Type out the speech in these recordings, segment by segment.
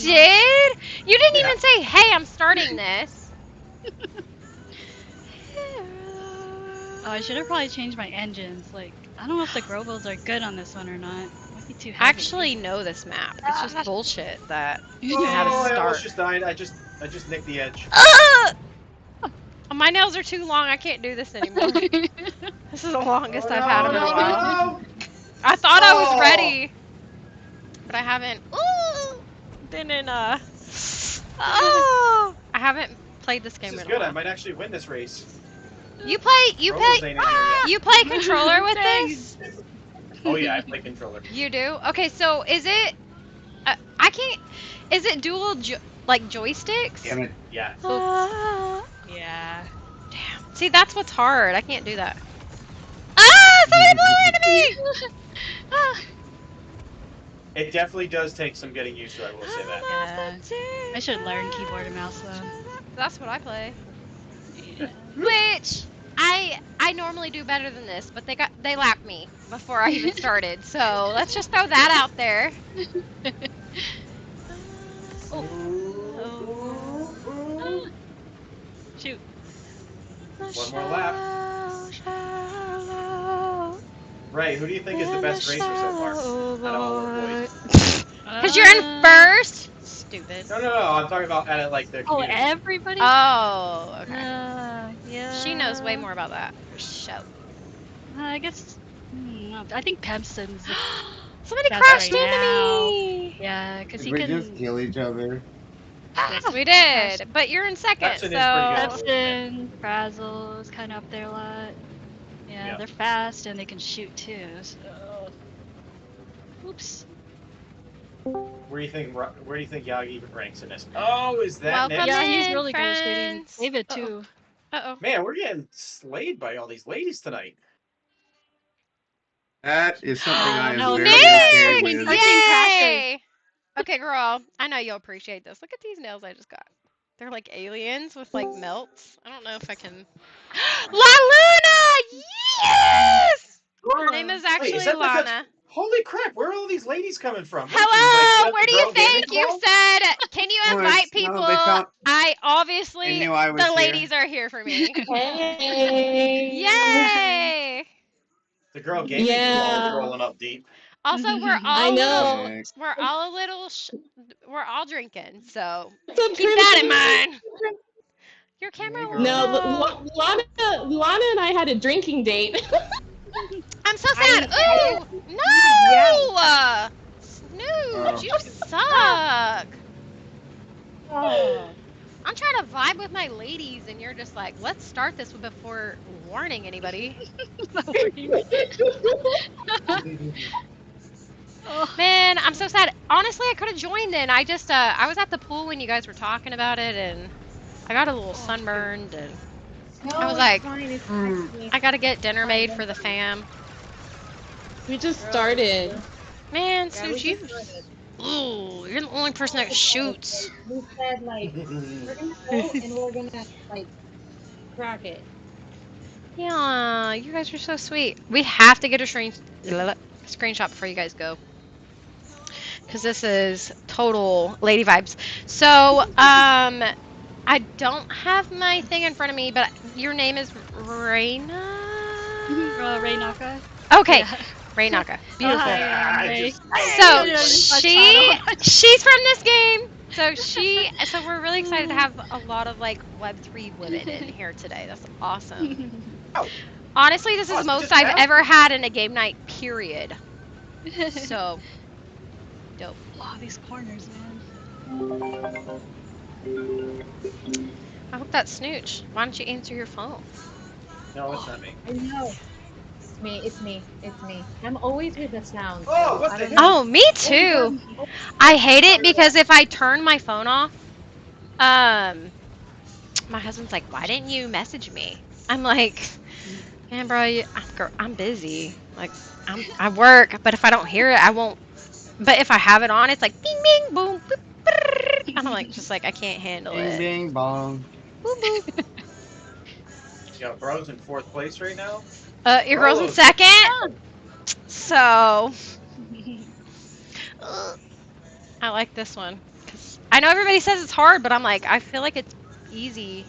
did? You didn't even say, "Hey, I'm starting this." Oh, I should have probably changed my engines. Like, I don't know if the Grovos are good on this one or not. Might be too I heavy. actually know this map. It's just bullshit that you Oh, have to I almost start. just died. I just nicked the edge. My nails are too long. I can't do this anymore. This is the longest I've had them in a while. No! I thought I was Oh! ready, but I haven't. Didn't Oh! I haven't played this game This is in a good. I while. might actually win this race. You play Grovos ain't in here yet. you play controller with this? Oh yeah, I play controller. You do? Okay, so is it I can't is it dual like joysticks? Damn it. Yeah. Yeah. Damn. See, that's what's hard. I can't do that. Ah! Somebody blew into me! It definitely does take some getting used to, I will say that. Yeah. I should learn keyboard and mouse though. That's what I play. Yeah. Which I normally do better than this, but they lapped me before I even started. So let's just throw that out there. Shoot. One more lap. Ray, who do you think is the best racer so far? Out of all our boys. Because you're in first. Stupid. No. I'm talking about out of like the Oh, community. everybody? Oh, okay. Yeah. She knows way more about that for sure. I guess. I think Pemson's. Somebody That's crashed right into now. me. Yeah, because Did he we can. just kill each other? Yes, we did. But you're in second, Pepsin so. is pretty good. Pepsin, Frazzle is kind of up there a lot. Yeah, Yep. they're fast and they can shoot too. So. Oops. Where do you think Yagi ranks in this? Oh, is that Welcome Nick? Yeah, he's in, really good at shooting. friends. David Uh-oh. too. Uh-oh. Man, we're getting slayed by all these ladies tonight. That is something I am No, very okay Nick! with. Yay! Okay, girl. I know you'll appreciate this. Look at these nails I just got. They're like aliens with like melts. I don't know if I can. La Luna! Yes! Her name is actually is that because- Lana. Holy crap, where are all these ladies coming from? What, Hello! like, Where do the you girl gaming think you club? said? Can you Oh, invite it's- no, people? they found- I obviously They knew I was the here. ladies are here for me. Hey. Yay! The girl gaming club is Yeah. rolling up deep. Also, we're I all know. Nick. we're all a little we're all drinking, so What's up, keep that in Crimson? mind. Your camera Hey, will girl. No, but show. Lana and I had a drinking date. I'm so sad. Ooh, no! Snooze, you suck. I'm trying to vibe with my ladies, and you're just like, let's start this before warning anybody. Man, I'm so sad. Honestly, I could have joined in. I just, I was at the pool when you guys were talking about it, and I got a little sunburned, and I was like, I gotta get dinner made for the fam. We just started. Man, Snooze, you. Ooh, you're the only person that shoots. We said like we're gonna go and we're gonna like crack it. Yeah, you guys are so sweet. We have to get a screenshot before you guys go. Because this is total lady vibes. So, I don't have my thing in front of me, but your name is Reina? Ray Naka. Okay, Yeah. Ray Naka. Beautiful. Hi, So, Ray. she's from this game. So we're really excited to have a lot of like Web3 women in here today. That's awesome. Oh. Honestly, this is the most I've ever had in a game night, period. So, dope. Wow, these corners, man. I hope that's Snooch. Why don't you answer your phone? No, it's not me. I know. It's me. It's me. It's me. I'm always with the sound. Oh, so what I the don't hell? know. Oh, me too. I hate it because if I turn my phone off, my husband's like, "Why didn't you message me?" I'm like, "Man, bro, I'm busy. Like, I work, but if I don't hear it, I won't. But if I have it on, it's like bing, bing, boom, boop, brrr. I'm like, just like I can't handle Bing, it. bing, bong. Boop, boop. Yo, bro's in 4th place right now. Your girl's in Bro. second. So, I like this one because I know everybody says it's hard, but I'm like, I feel like it's easy.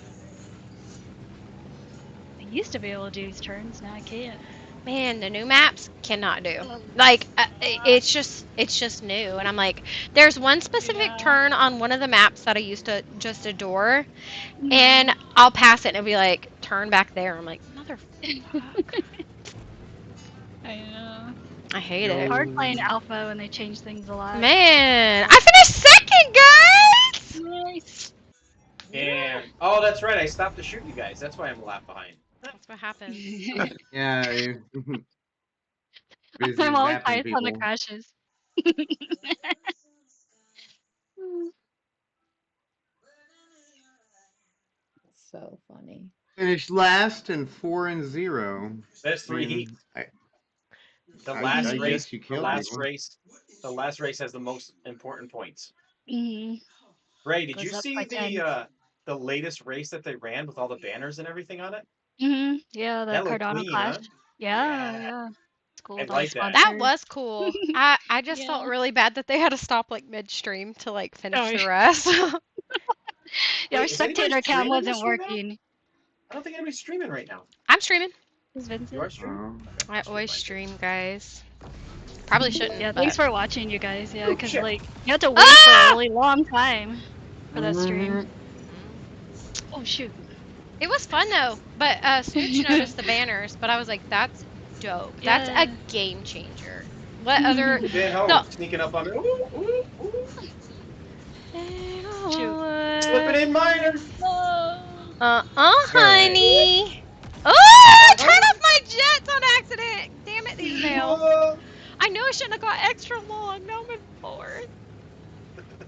I used to be able to do these turns, now I can't. Man, the new maps cannot do. Like it's just new, and I'm like, there's one specific Yeah. turn on one of the maps that I used to just adore, Mm. and I'll pass it and it'll be like, turn back there. I'm like, motherfuck. I know. I hate It's it. hard playing alpha when they change things a lot. Man, I finished second, guys. Nice. And oh, that's right. I stopped to shoot you guys. That's why I'm a lap behind. That's what happens. Yeah, you busy I'm always zapping highest on the people. crashes. So funny. Finished last and 4-0. That's I 3 mean, heats. I, The I last guess race. you The killed last people. race. The last race has the most important points. Mhm. Ray, did you Goes up see by 10. the latest race that they ran with all the banners and everything on it? Yeah, the That looked Cardano clean, Clash. huh? Yeah, Yeah, yeah. It's cool I with all the like that. That sponsors. was cool. I just Yeah. felt really bad that they had to stop like midstream to like finish Oh, the yeah. rest. Yeah, our Wait, is anybody spectator cam streaming wasn't this right now? working. I don't think anybody's streaming right now. I'm streaming. Is You Vincent? are streaming? Okay, I I'll always mine too. stream, guys. Probably shouldn't, Yeah, but thanks for watching, you guys. Yeah, Oh, because shit. like you have to wait for a really long time for that stream. Mhm. Oh shoot. it was fun though. But Snooch noticed the banners, but I was like, that's dope. That's a Yeah. game changer. What other Ooh, Dan Ho the sneaking up on me. Ooh, ooh, ooh. Shoot. Slipping in minor. No. honey. Oh, turn off my jets on accident. Damn it, these nails. Whoa. I knew I shouldn't have got extra long. Now I'm in fourth.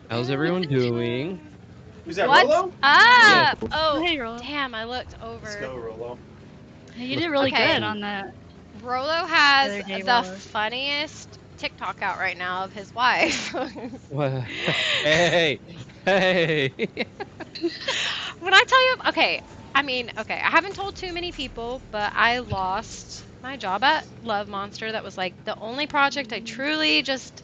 How's everyone doing? Who's that, What's Rolo? up? Oh, Oh, hey, Roll. damn, I looked Let's over. go, Rolo. You did really Okay. good on that. Rolo has The other day, the Rolo. funniest TikTok out right now of his wife. What? Hey, hey. When I tell you, okay, I mean, okay, I haven't told too many people, but I lost my job at Love Monster. That was like the only project I truly just,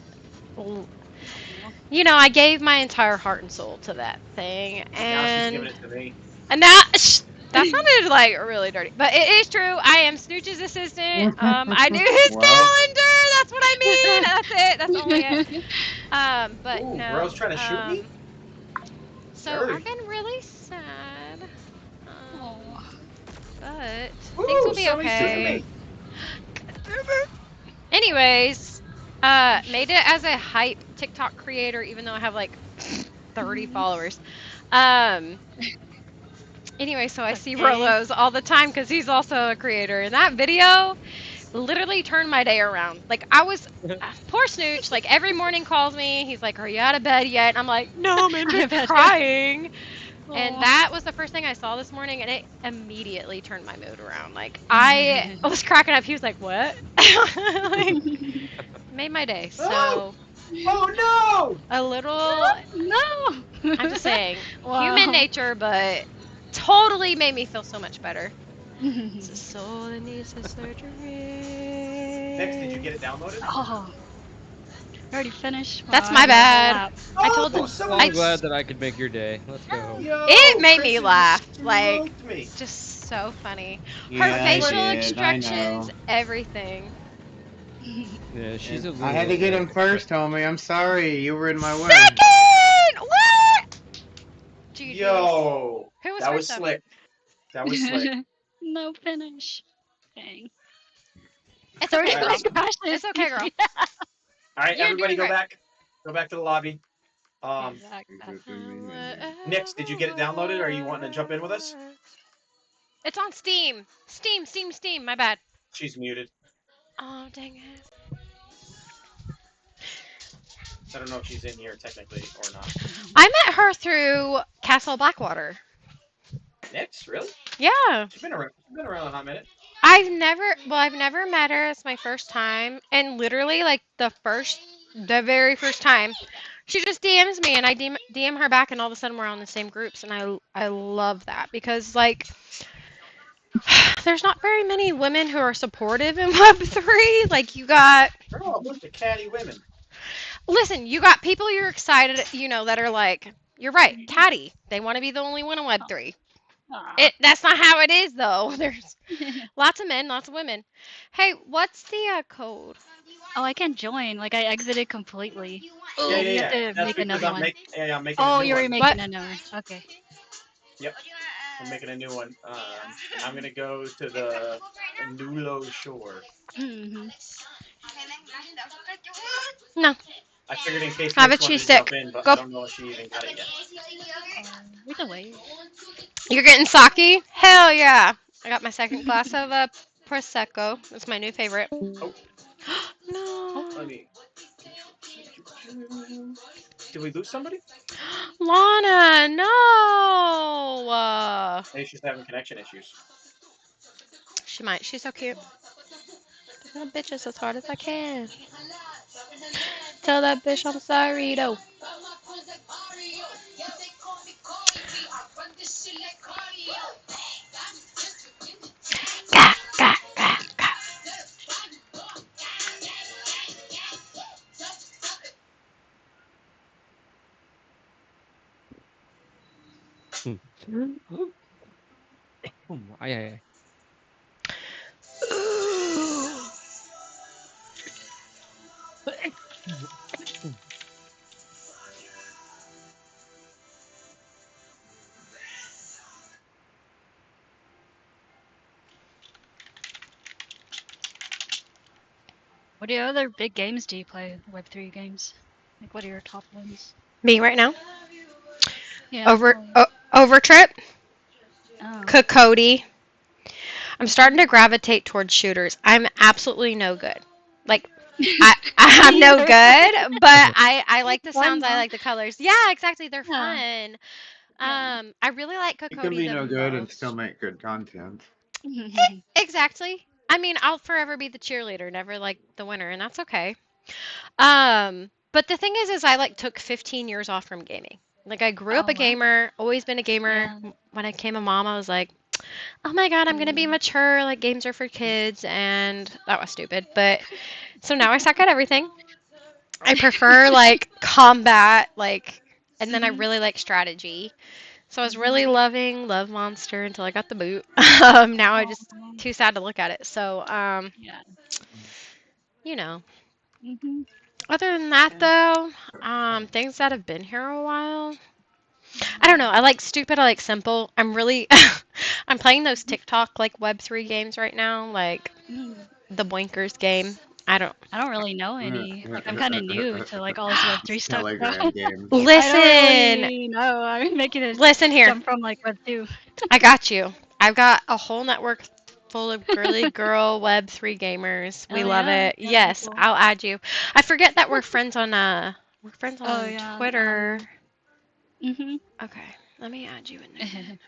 you know, I gave my entire heart and soul to that thing, Now she's giving it to me. and that sounded like really dirty, but it is true. I am Snooch's assistant. I do his Well. calendar. That's what I mean. That's it. That's only it. But Ooh, no. bro's trying to shoot me? So Dirty. I've been really sad. Oh. But Ooh, things will be somebody's shooting okay. me. Anyways, made it as a hype TikTok creator, even though I have like 30 followers. Anyway, so I see Okay. Rolo's all the time because he's also a creator. And that video literally turned my day around. Like, I was, poor Snooch, like, every morning calls me. He's like, are you out of bed yet? And I'm like, no, I'm in I bed bet. crying. And Aw. that was the first thing I saw this morning, and it immediately turned my mood around. Like, I was cracking up. He was like, what? Like, made my day. So, Oh a little, No. I'm just saying, Wow. human nature, but totally made me feel so much better. It's a soul that needs a surgery. no! Next, did you get it downloaded? Oh. Already finished. That's Wow, my I got a bad. lap. I Oh, told Well, somebody- I'm glad that I could make your day. Let's go. Yo, It made me Kristen laugh, just like, smoked me. just so funny. Yeah, Her I facial did, I expressions, know. everything. Yeah, she's a little. I had to get him first, homie. I'm sorry. You were in my way. Second! What? GG's. Yo, Who was that first was though? slick. That was slick. No finish. Dang. It's okay, 30 girl. Alright. crashes. It's okay, girl. All right, You're everybody, doing go great. back. Go back to the lobby. Nix, did you get it downloaded? Or are you wanting to jump in with us? It's on Steam. Steam. My bad. She's muted. Oh, dang it. I don't know if she's in here technically or not. I met her through Castle Blackwater. Nix, really? Yeah. She's been around a hot minute. I've never met her. It's my first time. And literally, like, the very first time, she just DMs me and I DM her back, and all of a sudden we're on the same groups. And I love that because, like, there's not very many women who are supportive in Web3. Like, you got, They're all a bunch of catty women. listen, you got people you're excited, you know, that are like, You're right. Catty. They want to be the only one in Web 3. Aw. That's not how it is, though. There's lots of men, lots of women. Hey, what's the code? Oh, I can't join. Like I exited completely. Yeah, You yeah, have yeah. to That's make because another I'm one. making. Yeah, I'm making a Oh, new you were one. making What? another one. Okay. Yep, I'm making a new one. I'm gonna go to the Nulo shore. Mm-hmm. No. I figured in case Have a Mitch wanted cheese to jump stick. in, but I Go. don't know if she even got it yet. We can wait. You're getting sake? Hell yeah. I got my second glass of Prosecco. It's my new favorite. Oh, No. let me. Did we lose somebody? Lana, no. Maybe she's having connection issues. She might. She's so cute. Tell that bitch as hard as I can. Tell that bitch I'm sorry, though. Gah, gah, gah, gah. Ay, ay, ay. Ooh. What other big games do you play? Web3 games? Like what are your top ones? Me right now. Yeah. Overtrip. Oh. Cody. I'm starting to gravitate towards shooters. I'm absolutely no good. Like I'm Me no either. good, but I like the Fun sounds. I though. like the colors. Yeah, exactly. They're Yeah. fun. Yeah. I really like You can Cody be the no good and still most. make good content. Exactly. I mean, I'll forever be the cheerleader, never like the winner, and that's okay. But the thing is I like took 15 years off from gaming. Like I grew up Oh a wow. gamer, always been a gamer. Yeah. When I became a mom, I was like, oh my god, I'm gonna be Mm. mature. Like games are for kids, and that was stupid. But so now I suck at everything. I prefer like combat, like, and then I Mhm. really like strategy. So I was really Mhm. loving Love Monster until I got the boot. Now I Oh. just too sad to look at it. So Yeah. you know. Mhm. Other than that, Yeah. though, things that have been here a while. I don't know. Mm. I like stupid. I like simple. I'm really, I'm playing those TikTok like Web3 games right now, like Mm. the Boinkers game. I don't I don't really know any. Like I'm kind of new to like all this Web3 stuff. So Telegram games. I don't listen. really know. I'm making a Listen here. jump from like Web2. I got you. I've got a whole network full of girly girl Web3 gamers. We Oh love yeah, it. that'd be Yes, cool. I'll add you. I forget that we're friends Oh on yeah. Twitter. Mhm. Okay, let me add you in there.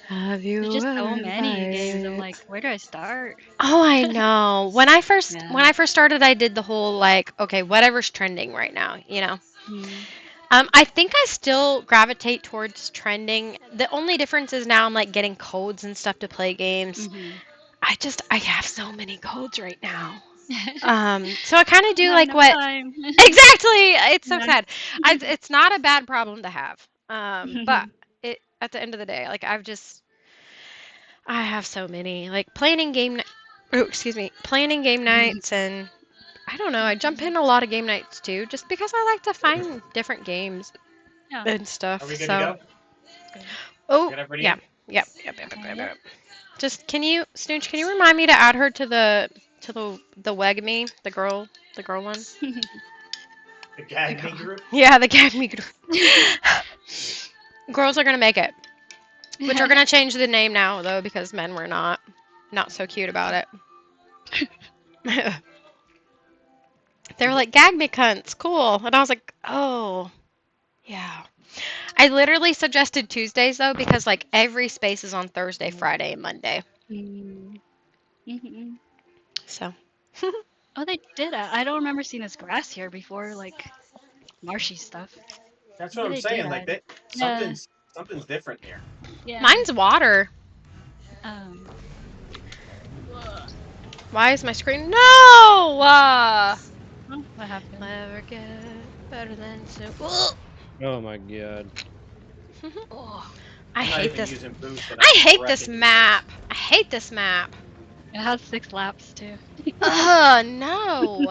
Have There's you just so ever many games. I'm invited? like, where do I start? Oh, I know. Yeah. When I first started, I did the whole like, okay, whatever's trending right now, you know. Mm. I think I still gravitate towards trending. The only difference is now I'm like getting codes and stuff to play games. Mhm. I have so many codes right now. So I kind of do Not like enough what time. exactly. It's so Yeah. sad. It's not a bad problem to have. But it at the end of the day, like I have so many like planning game. Oh, excuse me, planning game nights, and I don't know. I jump in a lot of game nights too, just because I like to find different games Yeah. and Are stuff. we good to So, go? Good. oh Get everybody yeah, in? Yep. yep. Just can you, Snooch? Can you remind me to add her to the Wegme, the girl one? The Gag Me group? Yeah, the Gag Me group. Girls are gonna make it, which we're gonna change the name now though because men were not so cute about it. They were like, gag me cunts, cool. And I was like, oh, yeah. I literally suggested Tuesdays though, because like every space is on Thursday, Friday, and Monday. Mm. Mhm. So, Oh, they did. I don't remember seeing this grass here before, like marshy stuff. That's what Maybe I'm they did saying. add Like it. that, Yeah. something's different here. Yeah. mine's water. Um. Why is my screen? No! Oh, what happened? Never get Better than soup. Oh my god. Oh, I I'm not hate even this. using boost. And I I'm hate this wrecking you map. I hate this map. it has 6 laps too. Ugh, no.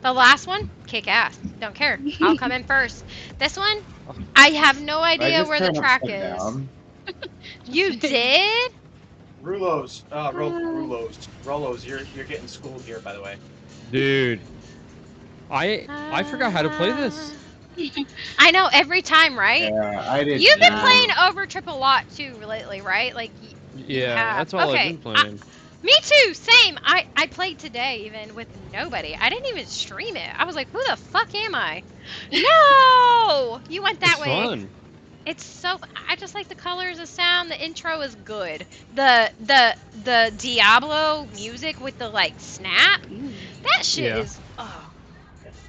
The last one, kick ass. Don't care. I'll come in first. This one, I have no I idea just where the turned track upside is. down. You did? Rulos, Rolos, you're getting schooled here, by the way. Dude. I forgot how to play this. I know every time, right? Yeah, I did You've been Yeah. playing too. Overtrip a lot too lately, right? Like you Yeah, have. that's all I've Okay, been playing. me too. Same. I played today even with nobody. I didn't even stream it. I was like, who the fuck am I? No, you went that It's way. fun. It's so. I just like the colors, the sound. The intro is good. The Diablo music with the like snap. Mm. That shit Yeah. is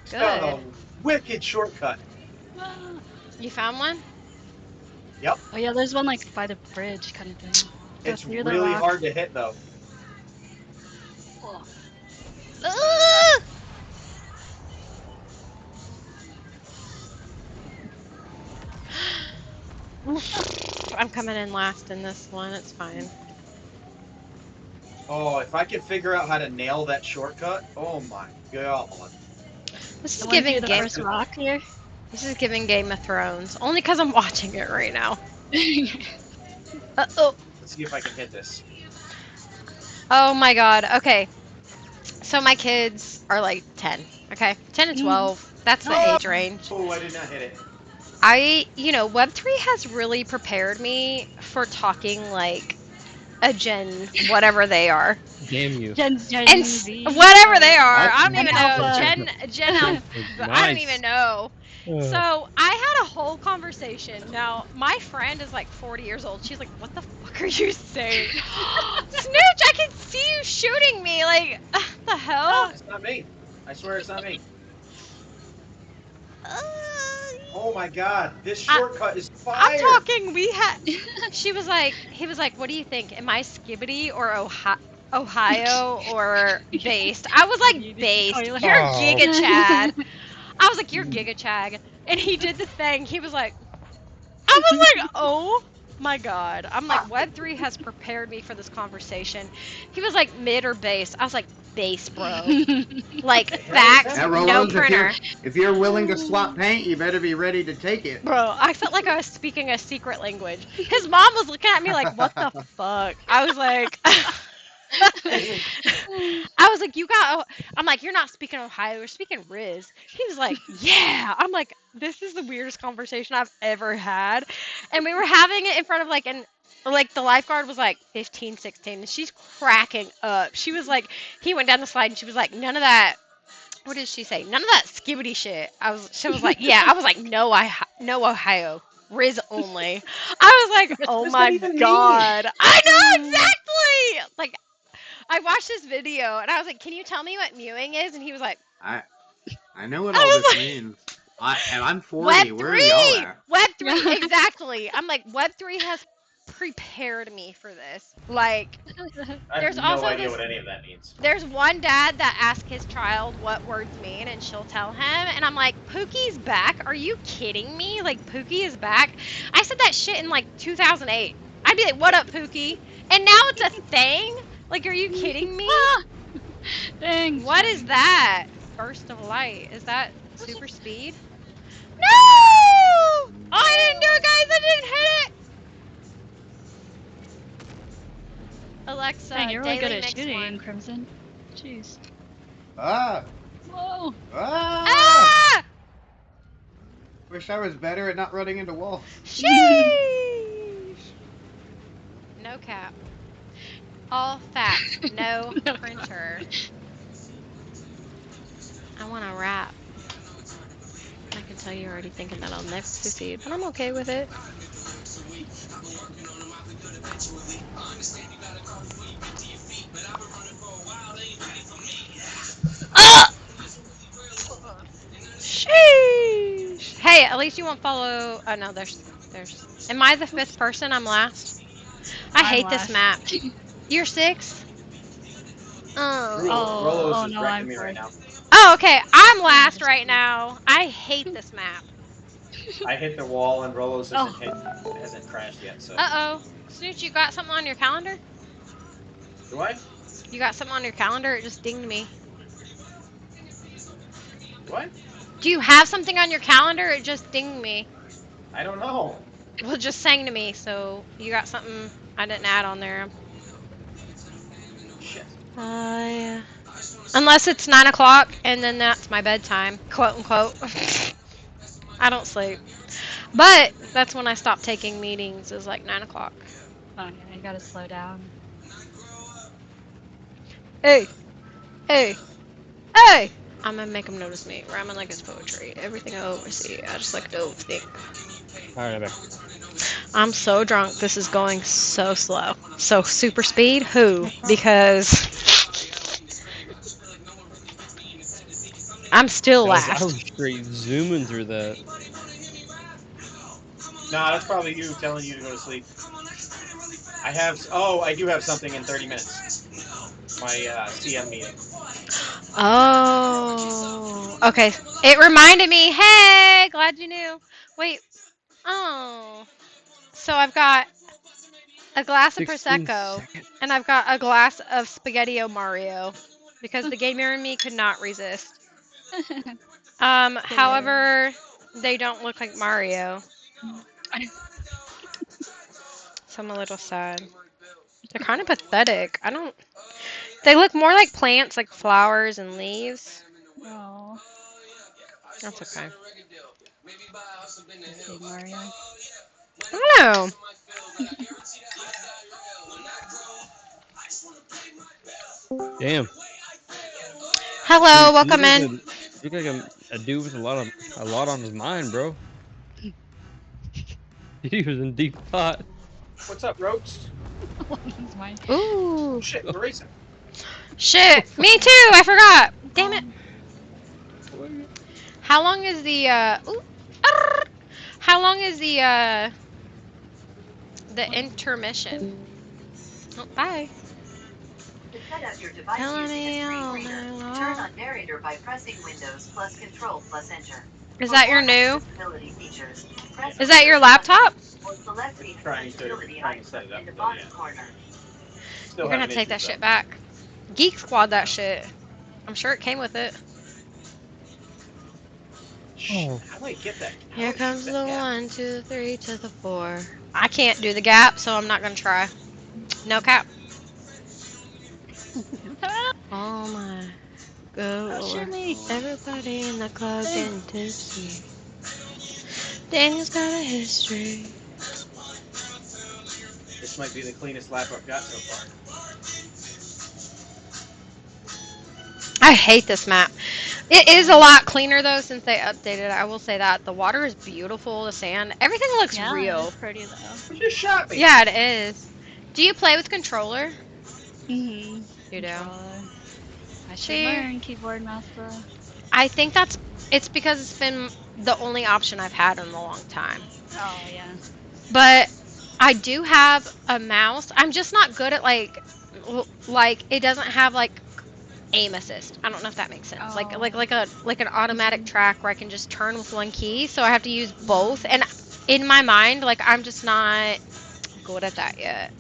It's got good. a wicked shortcut. Ah. You found one? Yep. Oh yeah, there's one like by the bridge kind of thing. Go It's through the really rocks. hard to hit though. Oh. Ugh! I'm coming in last in this one. It's fine. Oh, if I could figure out how to nail that shortcut, oh my god. This The is one giving through the game. first rock here. This is giving Game of Thrones. Only because I'm watching it right now. Oh. Let's see if I can hit this. Oh my god. Okay. So my kids are like 10. Okay. 10 and 12. That's the age range. Oh, I did not hit it. Web3 has really prepared me for talking like a gen, whatever they are. Damn you. Gen And Z. whatever they are. That's I don't Gen even know. Alpha. Gen Alpha. I don't Nice. even know. Ugh. So I had a whole conversation. Now my friend is like 40 years old. She's like, "What the fuck are you saying?" Snooch, I can see you shooting me. Like, the hell? It's not me. I swear it's not me. Uh, Oh my god, this I- shortcut is I'm fire. talking. He was like, "What do you think? Am I Skibbity or Ohio or based?" I was like, "Based. Toilet. You're Oh. Giga Chad." I was like, "You're Giga Chad," and he did the thing. He was like, I was like, "Oh my god!" I'm like, Web3 has prepared me for this conversation. He was like, "Mid or base?" I was like, "Base, bro." Like The hell is facts, that? Now, no Rolos, printer. if you're willing to swap paint, you better be ready to take it. Bro, I felt like I was speaking a secret language. His mom was looking at me like, "What the fuck?" I was like, I was like, I'm like, "You're not speaking Ohio, you're speaking Riz." He was like, "Yeah." I'm like, "This is the weirdest conversation I've ever had." And we were having it in front of like the lifeguard was like 15, 16, and she's cracking up. She was like, he went down the slide and she was like, "None of that." What did she say? None of that skibbity shit. She was like, "Yeah." I was like, "No, no Ohio. Riz only." I was like, "Oh What does that my even mean? god." I know exactly. Like I watched this video and I was like, "Can you tell me what mewing is?" And he was like, I know what I all was this like, means. I'm 40. Web Where are y'all 3! at? Web 3, exactly. I'm like, Web 3 has prepared me for this. Like, I have there's no also idea this. what any of that means. There's one dad that asks his child what words mean, and she'll tell him. And I'm like, Pookie's back? Are you kidding me? Like, Pookie is back? I said that shit in like 2008. I'd be like, "What up, Pookie?" And now it's a thing? Like, are you kidding me? Thanks. What is that? Burst of light. Is that super speed? No! Oh, I didn't do it, guys. I didn't hit it. Alexa, Dang, you're really good daily at mix shooting, one. Crimson. Jeez. Ah! Whoa. Ah! Ah! Wish I was better at not running into walls. Sheesh. No cap. All facts. No No printer. I want to rap. I can tell you're already thinking that I'll never succeed, but I'm okay with it. Ah! Sheesh. Hey, at least you won't follow. Oh no, there's. Am I the fifth person? I'm last. I I'm hate this last. map. You're sixth. Oh. Oh, Rolos oh is no, wrecking I'm me right fourth. now. Oh, okay. I'm last right now. I hate this map. I hit the wall and Rolos Oh. hasn't crashed yet. So Uh-oh. Snoot, you got something on your calendar? do I? You got something on your calendar? It just dinged me. What? Do you have something on your calendar? It just dinged me. I don't know. Well, it just sang to me, so you got something I didn't add on there. Shit. Yeah. Unless it's 9 o'clock, and then that's my bedtime, quote unquote. I don't sleep. But that's when I stop taking meetings, is like 9 o'clock. Oh yeah, you gotta slow down. Hey, hey, hey! I'm gonna make him notice me. Rhyming like it's poetry. Everything I oversee, I just like to overthink. All right, I'm back. I'm so drunk. This is going so slow. So super speed? Who? Because I'm still I last. was straight zooming through that. Nah, that's probably you telling you to go to sleep. I have. Oh, I do have something in 30 minutes. My CM meeting. Oh. Okay. It reminded me. Hey, glad you knew. Wait. Oh. So I've got a glass of 16 prosecco seconds. and I've got a glass of spaghetti-o Mario because the gamer in me could not resist. However, they don't look like Mario, so I'm a little sad. They're kind of pathetic. I don't. They look more like plants, like flowers and leaves. Oh, That's okay. okay, Mario. I don't know. Damn. Hello, You look welcome like in. a dude with a lot on his mind, bro. He was in deep thought. What's up, Roach? That's mine. Oh Ooh, shit, we're racing. shit. Me too. I forgot. Damn it. Oh, How long is the How long is the intermission? Oh, bye. To set up your device Telling using me a screen all reader, night turn long. on narrator by pressing Windows plus Control plus Enter. Is For that your more new? accessibility features, press Is that your Windows plus laptop? or select the accessibility Trying to set icon it up, in the but bottom yeah, corner. still You're gonna having take that issues shit though. back. Geek Squad that shit. I'm sure it came with it. Shit, Oh, how do I get that? How do Here I shoot comes that the gap? 1 to the 3 to the 4. I can't do the gap, so I'm not gonna try. No cap. Oh my good oh, shoot lord. me. Everybody in the club Hey. getting tipsy. Daniel's got a history. This might be the cleanest lap I've got so far. I hate this map. It is a lot cleaner though since they updated it. I will say that. The water is beautiful, the sand, everything looks Yeah, it real. is pretty though. You just shot me. Yeah, it is. Do you play with controller? You do. Controller. I should See, learn keyboard mouse though. I think it's because it's been the only option I've had in a long time. Oh yeah. But I do have a mouse. I'm just not good at like it doesn't have like aim assist. I don't know if that makes sense. Like Oh. like like a like an automatic track where I can just turn with one key, so I have to use both. And in my mind, like I'm just not good at that yet.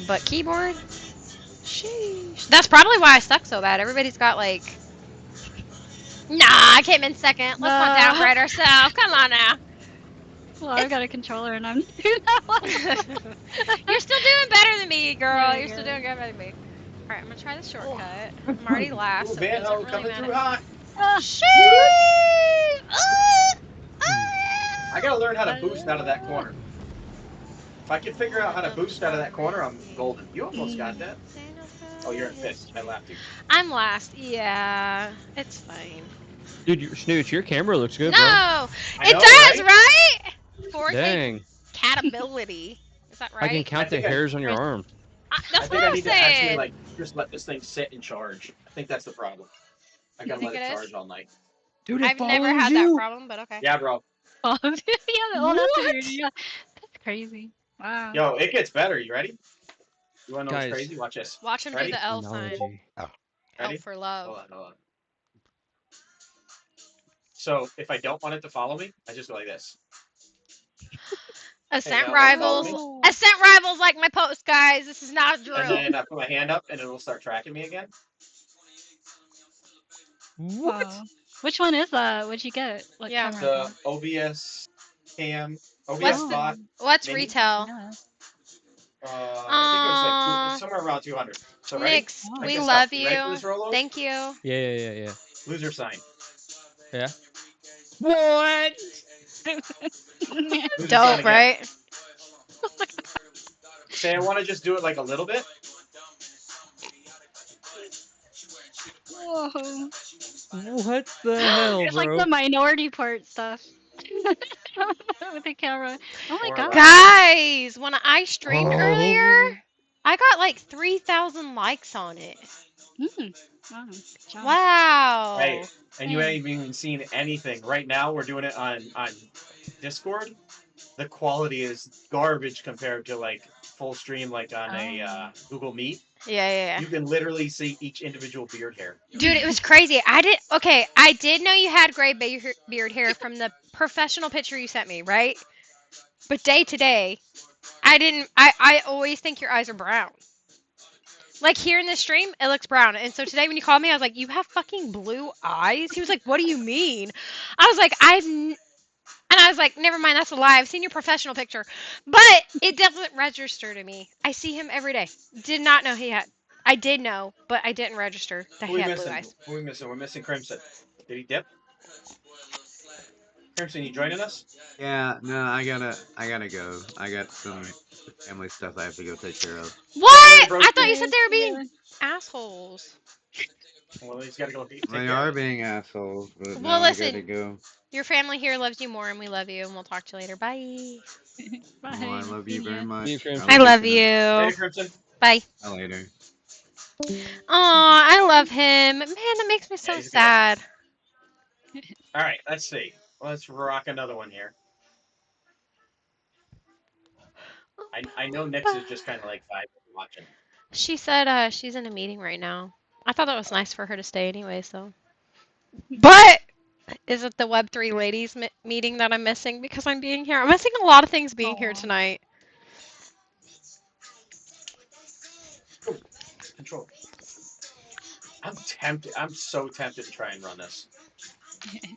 But keyboard, sheesh. That's probably why I suck so bad. Everybody's got like, nah, I came in second. Let's not No. downgrade ourselves. Come on now. Well, I've It's got a controller and I'm doing that one. You're still doing better than me, girl. There you You're still doing go. better than me. All right, I'm gonna try the Oh, shortcut. I'm already last, ooh, so it Van doesn't Ho really coming matter. through hot. Ah, Sheesh! I gotta learn how to boost out of that corner. If I can figure out how to boost out of that corner, I'm golden. You almost got that. Oh, you're in fifth. I laughed you. I'm last. Yeah, it's fine. dude, Snooch, your camera looks good, bro. No, I it know, does, right? right? 4K Dang. catability. Is that I can right? I count the think I, hairs on your arm. I That's what think I I'm need to actually saying. like just let this thing sit and charge. I think that's the problem. I You gotta think let it it is? charge all night. Dude, it I've never follows had that you. problem, but okay. Yeah, bro. oh, yeah, well, that's weird. What? Yeah, that's crazy. Wow. Yo, it gets better. You ready? You want to know what's Guys. crazy? Watch this. Watch him Ready? do the L sign. Technology. L Ready? for love. Hold on. So if I don't want it to follow me, I just go like this. Ascent now, like, follow rivals. me. Ascent rivals like my post, guys. This is not a drill. And then I put my hand up, and it'll start tracking me again. What? Oh. Which one is that? What'd you get? What Yeah. camera? The is OBS cam, OBS What's bot. What's Mini? retail? that? I think it was like somewhere around 200. So ready? Nix, Oh. I we guess love you ready for you. this, Rolo? Thank you. Yeah. Loser sign. Yeah. What? Loser sign Dope, again. right? Say I want to just do it like a little bit. Whoa. What the hell, It's bro? like the minority part stuff. With the camera. Oh my Or god. Guys, when I streamed Oh. earlier, I got like 3,000 likes on it. Wow. Good job. Wow. Hey, and you ain't even seen anything. Right now, we're doing it on Discord. The quality is garbage compared to like full stream, like on a Google Meet. Yeah. You can literally see each individual beard hair. Dude, it was crazy. I did know you had gray beard hair from the professional picture you sent me, right? But day to day, I didn't. I always think your eyes are brown. Like here in this stream, it looks brown. And so today when you called me, I was like, "You have fucking blue eyes." He was like, "What do you mean?" I was like, and I was like, "Never mind, that's a lie. I've seen your professional picture, but it doesn't register to me. I see him every day. Did not know he had. I did know, but I didn't register that Who he we had blue missing? eyes." Who we missing? We're missing Crimson. Did he dip? Crimson, you joining us? Yeah, no, I gotta go. I got some family stuff I have to go take care of. What? Bro, I thought you said they were being assholes. well, he's got to go take They care are of it. being assholes, but Well, now I gotta listen. go. Your family here loves you more, and we love you, and we'll talk to you later. Bye. Bye. Well, I love you very much. See you, Crimson. I love too. you. Later, Crimson. Bye. Later. Aw, I love him. Man, that makes me so he's good. sad. All right, let's see. Let's rock another one here. I know Nix is just kind of like vibing watching. She said she's in a meeting right now. I thought that was nice for her to stay anyway, so. But is it the Web3 ladies meeting that I'm missing because I'm being here? I'm missing a lot of things being here tonight. Control. I'm tempted. I'm so tempted to try and run this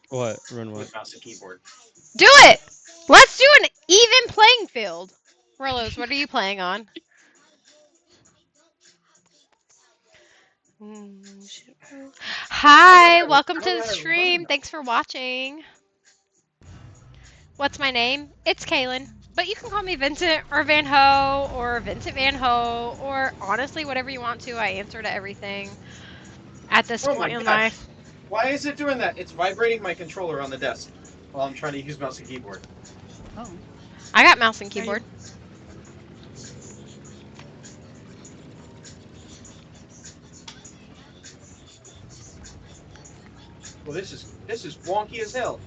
What? Run what? with mouse and keyboard. Do it! Let's do an even playing field. Rollos, what are you playing on? Hi, welcome to the stream. Thanks for watching. What's my name? It's Kaylin, but you can call me Vincent or Van Ho or Vincent Van Ho or honestly whatever you want to. I answer to everything at this Oh my point in gosh. life. Why is it doing that? It's vibrating my controller on the desk while I'm trying to use mouse and keyboard. Oh. I got mouse and keyboard. Well, this is wonky as hell.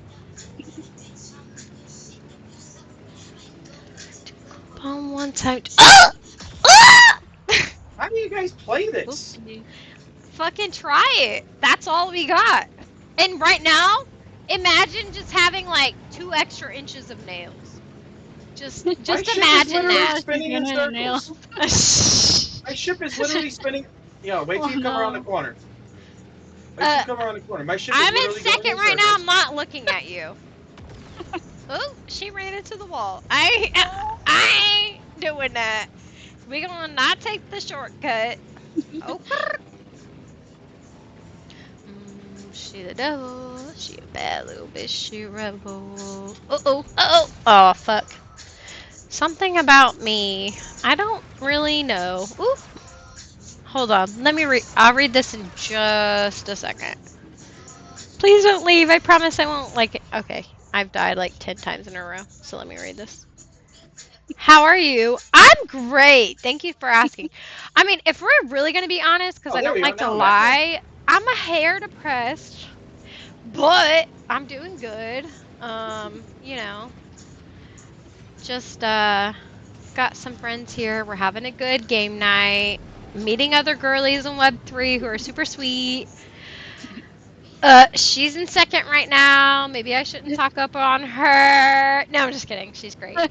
On one side. Ah! Ah! How do you guys play this? Oopsie. Fucking try it. That's all we got. And right now, imagine just having like 2 extra inches of nails. Just My ship is imagine literally that. spinning in You're gonna circles. My ship is literally spinning. Yeah, wait till you come around the corner. Wait till you come around the corner. My ship is I'm in literally going second in right now. circles. I'm not looking at you. Oh, she ran into the wall. I ain't doing that. We gonna not take the shortcut. Oh. She the devil. She a bad little bitch. She a rebel. Oh, fuck. Something about me. I don't really know. Ooh. Hold on. Let me read. I'll read this in just a second. Please don't leave. I promise I won't like it. Okay. I've died like 10 times in a row. So let me read this. How are you? I'm great. Thank you for asking. I mean, if we're really going to be honest, because I don't like to lie, I'm a hair depressed, but I'm doing good. You know, just, got some friends here. We're having a good game night. Meeting other girlies in Web3 who are super sweet. She's in second right now. Maybe I shouldn't talk up on her. No, I'm just kidding. She's great.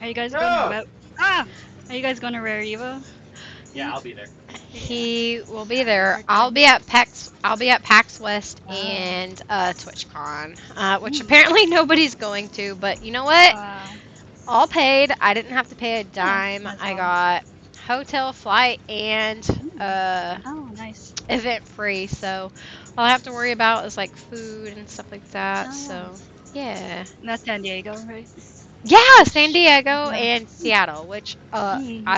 Are you guys going to No. web? Ah! Are you guys going to Rare Evo? Yeah, I'll be there. He will be there. Okay. I'll be at PAX. I'll be at PAX West Oh. and TwitchCon, which Mm. apparently nobody's going to. But you know what? Uh, All paid. I didn't have to pay a oh, dime. that's I all. got hotel, flight, and Mm. Oh, nice. event free. So all I have to worry about is like food and stuff like that. Oh, yeah. So yeah. That's San Diego, right? Yeah, San Diego Yeah. and Seattle, which Mhm.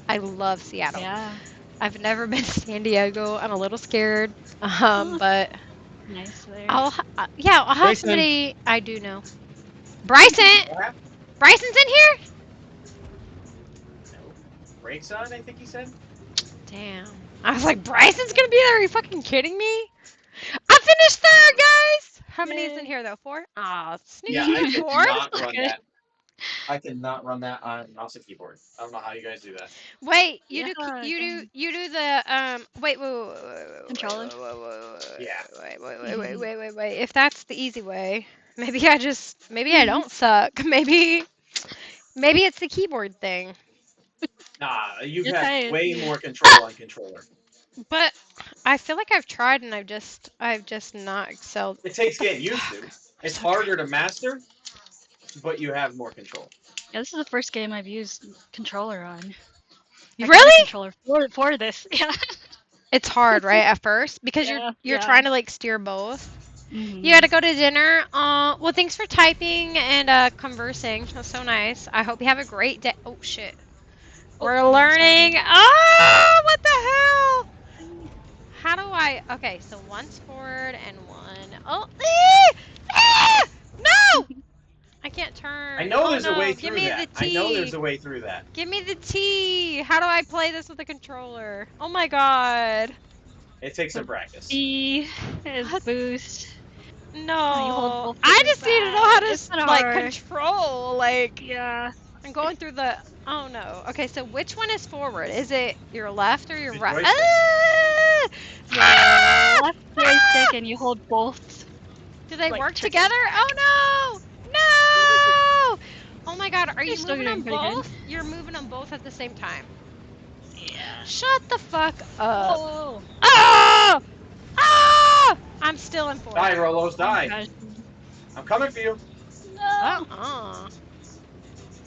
I love Seattle. Yeah. I've never been to San Diego. I'm a little scared. Oh, But nice there. I'll have Bryson. somebody I do know. Bryson, What happened? Bryson's in here? No. Brakes on, I think he said. Damn. I was like, Bryson's gonna be there? Are you fucking kidding me? I finished third, guys! How many is in Yay. here though? 4? Aw, Yeah, sneaky I fourth. cannot run Okay. that. I cannot run that on mouse and keyboard. I don't know how you guys do that. Wait, Yeah, dang. you do the wait, Controller. Yeah. wait. If that's the easy way, maybe I don't suck. Maybe it's the keyboard thing. Nah, you You're have tired. way more control on controller. But I feel like I've tried and I've just not excelled. It takes What getting the used fuck? to. I'm It's so tired. harder to master, but you have more control. Yeah, this is the first game I've used controller on. I got a Really? controller for this. Yeah. It's hard, right, at first because you're Yeah. you're Yeah. trying to like steer both. You Mhm. gotta go to dinner. Well, thanks for typing and conversing. That's so nice. I hope you have a great day. Oh shit, Oh, we're you started. learning. Oh, what the hell? How do I? Okay, so one's forward and one. Oh, no! I can't I turn. know Oh there's a way no! Give through me the that. I know there's T. a way through that. Give me the T. How do I play this with a controller? Oh my god. It takes some So practice. B is What? boost. You hold No. both I fingers just need to know back. how to It's kind of like hard. control. Like Yeah. I'm going through the. Oh no. Okay, so which one is forward? Is it your left or your The right? joysticks. Ah! Your Ah! left Ah! joystick and you hold both Do they like work triggers together? back. Oh no! No! Oh my god, are You're you still moving doing them pretty good. both? You're moving them both at the same time. Yeah. Shut the fuck up. Oh. Ah! Ah! I'm still in fourth. Die, Rolos, Oh die. gosh. I'm coming for you. No. Uh-uh.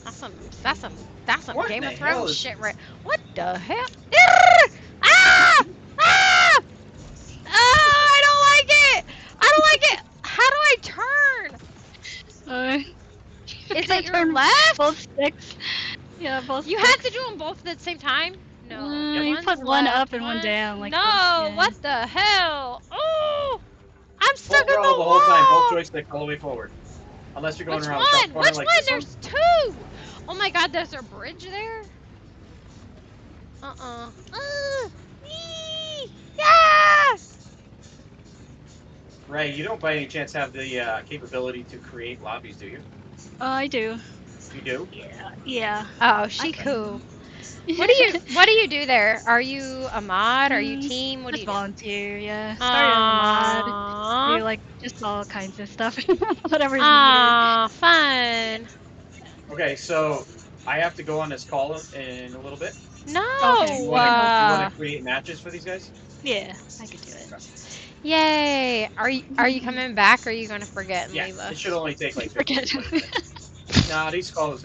That's some that's some that's some What in Game the of hell Thrones is... shit, right? What the hell? Ah! Ah! Ah! I don't like it. I don't like it. How do I turn? Uh, you Is gotta it your turn both left? sticks. Yeah, both You have to sticks. do them both at the same time? No. You One's put one up left, and one one. down, like both. No. Yeah. What the hell? Oh! I'm stuck Hold in roll the the whole time, both wall. joysticks all the way forward. Unless you're going Which around a tough one? corner Which like one? this one. There's two. Oh my god, there's a bridge there? Uh-uh. Yeah! Ray, you don't by any chance have the capability to create lobbies, do you? I do. You do? Yeah. Yeah. Oh, I she cool. can. What do you do there? Are you a mod? Are you team? What do Just you do? volunteer, yeah. Started as a mod. Aww. Do like just all kinds of stuff. Whatever's needed. Aw, fun. Okay, so I have to go on this call in a little bit. No. Okay. You I wanna can help you you. wanna create matches for these guys? Yeah, I could do it. Okay. Yay. Are you coming back or are you gonna forget and Yeah, leave it should us? only take like 15 Forget. to 20 minutes. Nah, these calls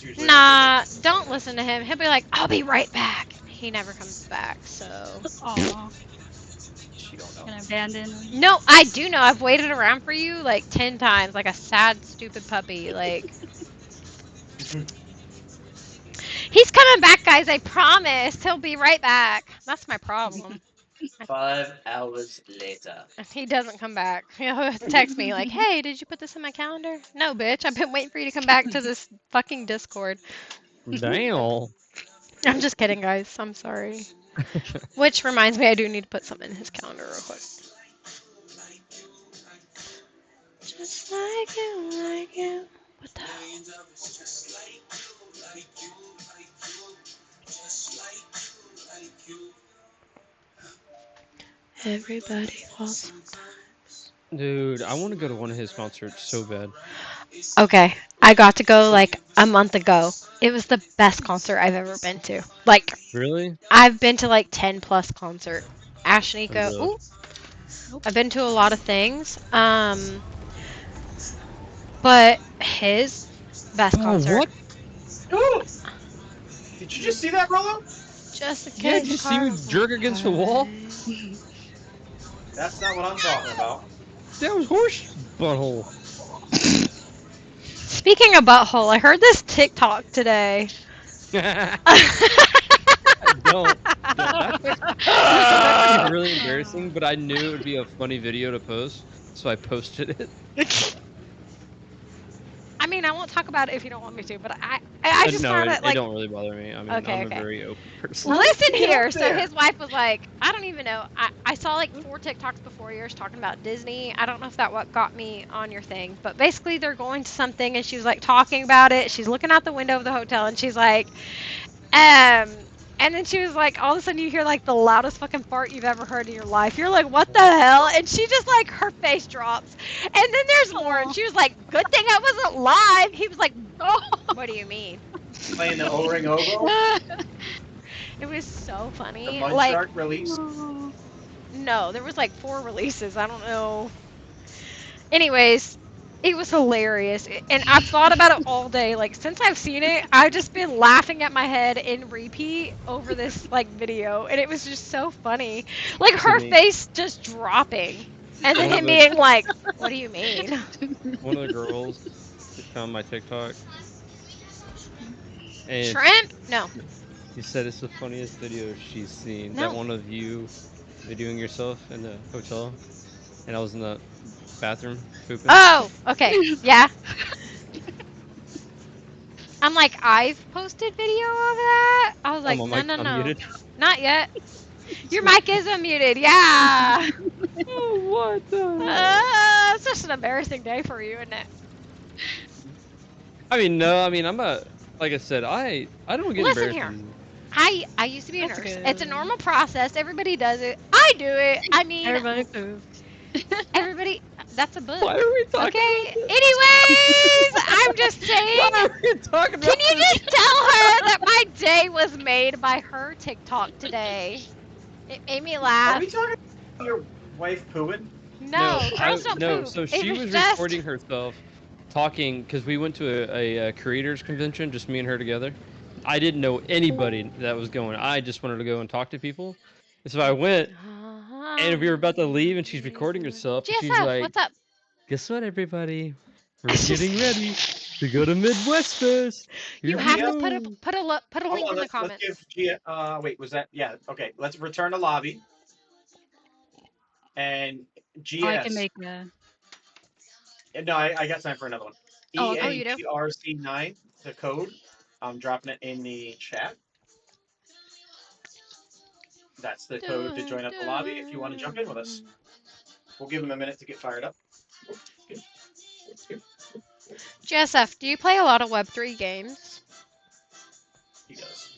usually don't take Nah, like 15 don't minutes. listen to him. He'll be like, I'll be right back. He never comes back, so. Aw, You don't know. gonna abandon me. No, I do know. I've waited around for you like 10 times, like a sad, stupid puppy. Like, he's coming back, guys. I promise. He'll be right back. That's my problem. 5 hours later. He doesn't come back. He'll text me like, "Hey, did you put this in my calendar?" No, bitch. I've been waiting for you to come back to this fucking Discord. Damn. I'm just kidding, guys. I'm sorry. Which reminds me, I do need to put something in his calendar real quick. Just like you. What the hell? Everybody falls. Dude, I want to go to one of his concerts so bad. Okay, I got to go like a month ago. It was the best concert I've ever been to. Like, Really? I've been to like 10 plus concert. I'm Ashnika. jealous. Ooh, I've been to a lot of things. But his best Oh, concert. what? Oh, did you just see that, Rolo? Yeah, Jessica's did you see me carnival jerk against the wall? pie. That's not what I'm talking about. That was horse butthole. Speaking of butthole, I heard this TikTok today. Don't. That's actually really embarrassing, but I knew it would be a funny video to post, so I posted it. I mean, I won't talk about it if you don't want me to, but I just No, found it, it it like, don't really bother me. I mean, okay, I'm a okay. very open person. Why would Listen you get up here. So there? his wife was like, I don't even know. I saw like 4 TikToks before yours talking about Disney. I don't know if that what got me on your thing, but basically they're going to something and she was like talking about it. She's looking out the window of the hotel and she's like, um, and then she was like, all of a sudden you hear like the loudest fucking fart you've ever heard in your life. You're like, what the hell? And she just like, her face drops. And then there's more. And Aw. she was like, good thing I wasn't live. He was like, Oh. what do you mean? Playing the O-ring oboe, It was so the funny. Mud Like, Shark release. no, there was like 4 releases. I don't know. Anyways, it was hilarious. And I've thought about it all day. Like since I've seen it, I've just been laughing at my head in repeat over this like video. And it was just so funny. Like her Sydney, face just dropping. And then one of him the being like, what do you mean? one of the girls found my TikTok, and Shrimp? No. she said it's the funniest video she's seen. That No. one of you videoing yourself in the hotel, and I was in the bathroom pooping. Oh, okay. Yeah. I'm like, I've posted video of that. I was Oh, like, my no, mic's no, not no. muted. Not yet. Your mic is unmuted. Yeah. Oh, what the hell? It's just an embarrassing day for you, isn't it? I mean, no. I mean, like I said, I don't get Listen embarrassed. here. I used to be a That's nurse. It's a good. normal process. Everybody does it. I do it. I mean, Everybody poops. everybody. That's a book. Why are we talking Okay. about this? Anyways, I'm just saying. Why are we talking about Can you this? just tell her that my day was made by her TikTok today? It made me Are laugh. we talking about your wife pooing? No, girls don't No. poop. So It she was was just. recording herself talking because we went to a creators convention, just me and her together. I didn't know anybody that was going. I just wanted to go and talk to people. And so I went, and we were about to leave, and she's recording herself, and she's GSF, like, what's up? "Guess what, everybody? We're getting ready to go to Midwest Fest. You Here we have Yeah. to go." put a Hold link on, in the let's comments. give Gia. Wait, was that? Yeah. Okay, let's return to lobby and I can GS. make a. No, I got time for another one. Oh, okay. Oh, you do? ENGRC9, the code. I'm dropping it in the chat. That's the code to join up the lobby if you want to jump in with us. We'll give him a minute to get fired up. GSF, do you play a lot of Web3 games? He does.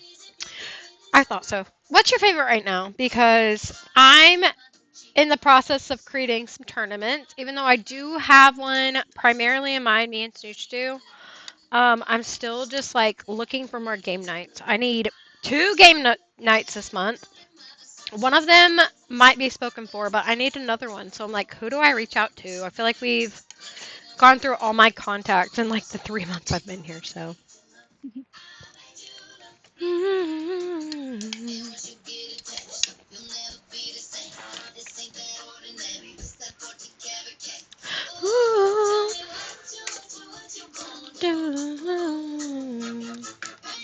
I thought so. What's your favorite right now? Because I'm in the process of creating some tournaments, even though I do have one primarily in mind, me and Snooch do. I'm still just like looking for more game nights. I need 2 game nights this month. One of them might be spoken for, but I need another one. So I'm like, who do I reach out to? I feel like we've gone through all my contacts in like the 3 months I've been here. So.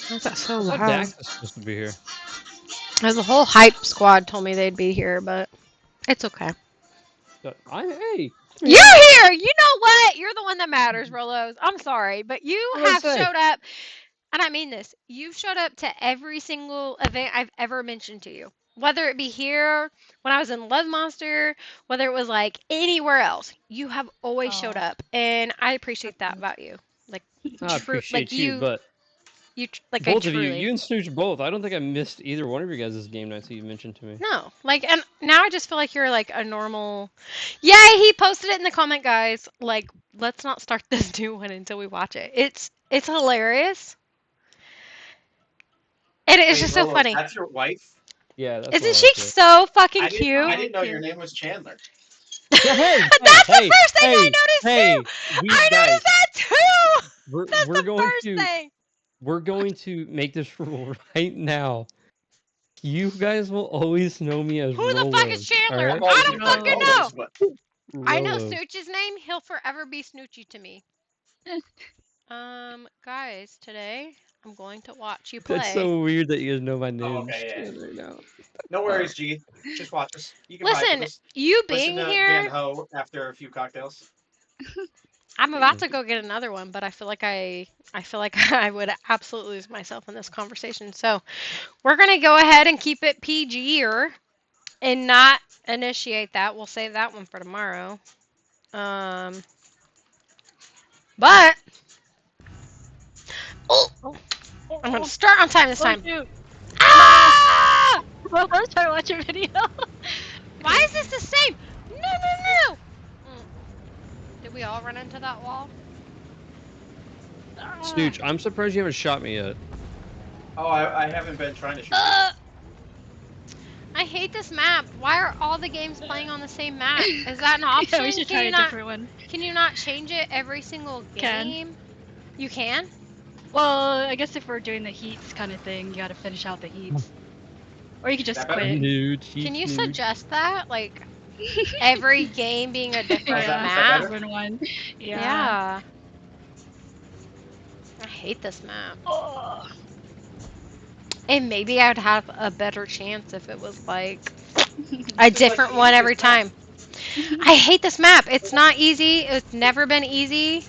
How's that so I thought loud? Dax was supposed to be here. There's a whole hype squad told me they'd be here, but it's okay. But hey, You're here. You know what? You're the one that matters, Rolos. I'm sorry, but you what did I have say? showed up, and I mean this. You've showed up to every single event I've ever mentioned to you. Whether it be here, when I was in Love Monster, whether it was like anywhere else, you have always showed Oh. up, and I appreciate that about you. Like I true, like appreciate you, but like I both of you, truly. you and Snooch both. I don't think I missed either one of your guys' game nights that you mentioned to me. No, like, and now I just feel like you're like a normal. Yeah, he posted it in the comment, guys. Like, let's not start this new one until we watch it. It's hilarious, and it's Wait, just so Rolo, funny. that's your wife? Yeah, that's my Isn't she wife. Yeah. so fucking I didn't. cute? I didn't know cute. your name was Chandler. Yeah, hey, That's the first thing I hey, noticed hey, too. we I guys, noticed that too. That's we're the going first to thing. make this rule right now. You guys will always know me as Who the fuck is Rolo. All Chandler? I've right, I always don't been called fucking Rolo. Rolos, know. but I know Rolo. Snooch's name. He'll forever be Snoochie to me. Guys, today I'm going to watch you That's play. so weird that you guys know my oh, name. okay, yeah. Right now. No worries, G. Just watch us. You can vibe with Listen, us. you Listen being to Van here, Ho after a few cocktails. I'm about to go get another one, but I feel like I feel like I would absolutely lose myself in this conversation. So we're gonna go ahead and keep it PG and not initiate that. We'll save that one for tomorrow. Um, but oh, Oh, I'm gonna oh, start on time this oh time. shoot! Ah! Well, I was trying to watch a video. Why is this the same? No, no, no. Did we all run into that wall? Snooch, I'm surprised you haven't shot me yet. Oh, I haven't been trying to shoot you. I hate this map. Why are all the games playing on the same map? Is that an Yeah, option? we should try a different one. Can you not change it every single Can. game? You can? Well, I guess if we're doing the heats kind of thing, you gotta finish out the heats. Or you could just That better? quit. Can you suggest that? Like every game being a different Is that map? better? Different one. Yeah. Yeah. I hate this map. Oh. And maybe I'd have a better chance if it was like a This is different the one every easiest map. time. I hate this map. It's not easy. It's never been easy.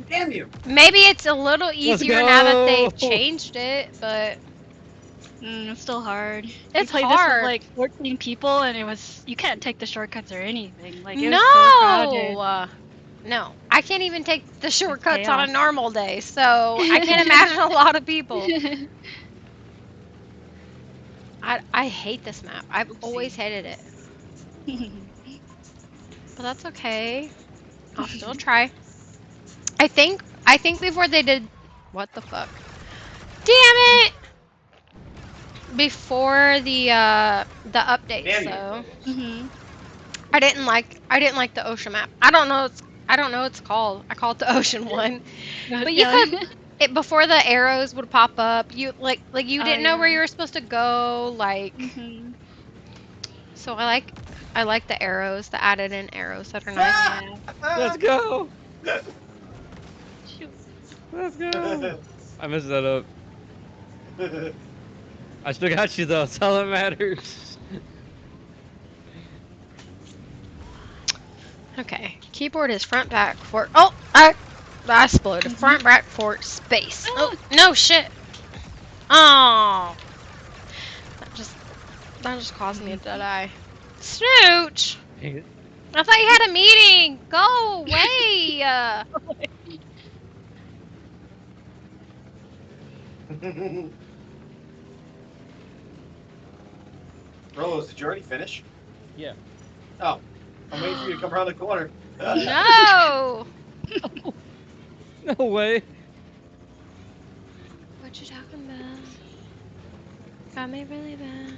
Damn you! Maybe it's a little Let's easier now that go! they've changed it, but It's still hard. We it's played this with hard. like 14 people, and you can't take the shortcuts or anything. Like it was so crowded. No, I can't even take the shortcuts on a chaos. normal day, so I can't imagine a lot of people. I hate this map. I've always hated it, but that's okay. I'll still try. I think before they did, what the fuck? Damn it! Before the updates, Damn you, so Rolos. I didn't like the ocean map. I don't know what it's called. I call it the ocean one. But you Yeah. could before the arrows would pop up. You like you Oh, didn't know where yeah. you were supposed to go. So I like the arrows, the added in arrows that are nice. Yeah. Let's go! Shoot. Let's go! I messed that up. I still got you though. That's all that matters. Okay. Keyboard is front back forward. Oh, I exploded. Front back forward space. Oh no shit. Oh, that just caused me a dead eye. Snooch. Dang it. I thought you had a meeting. Go away. Rolos, did you already finish? Yeah. Oh, I'm waiting for you to come around the corner. No. No way. What you talking about? Got me really bad.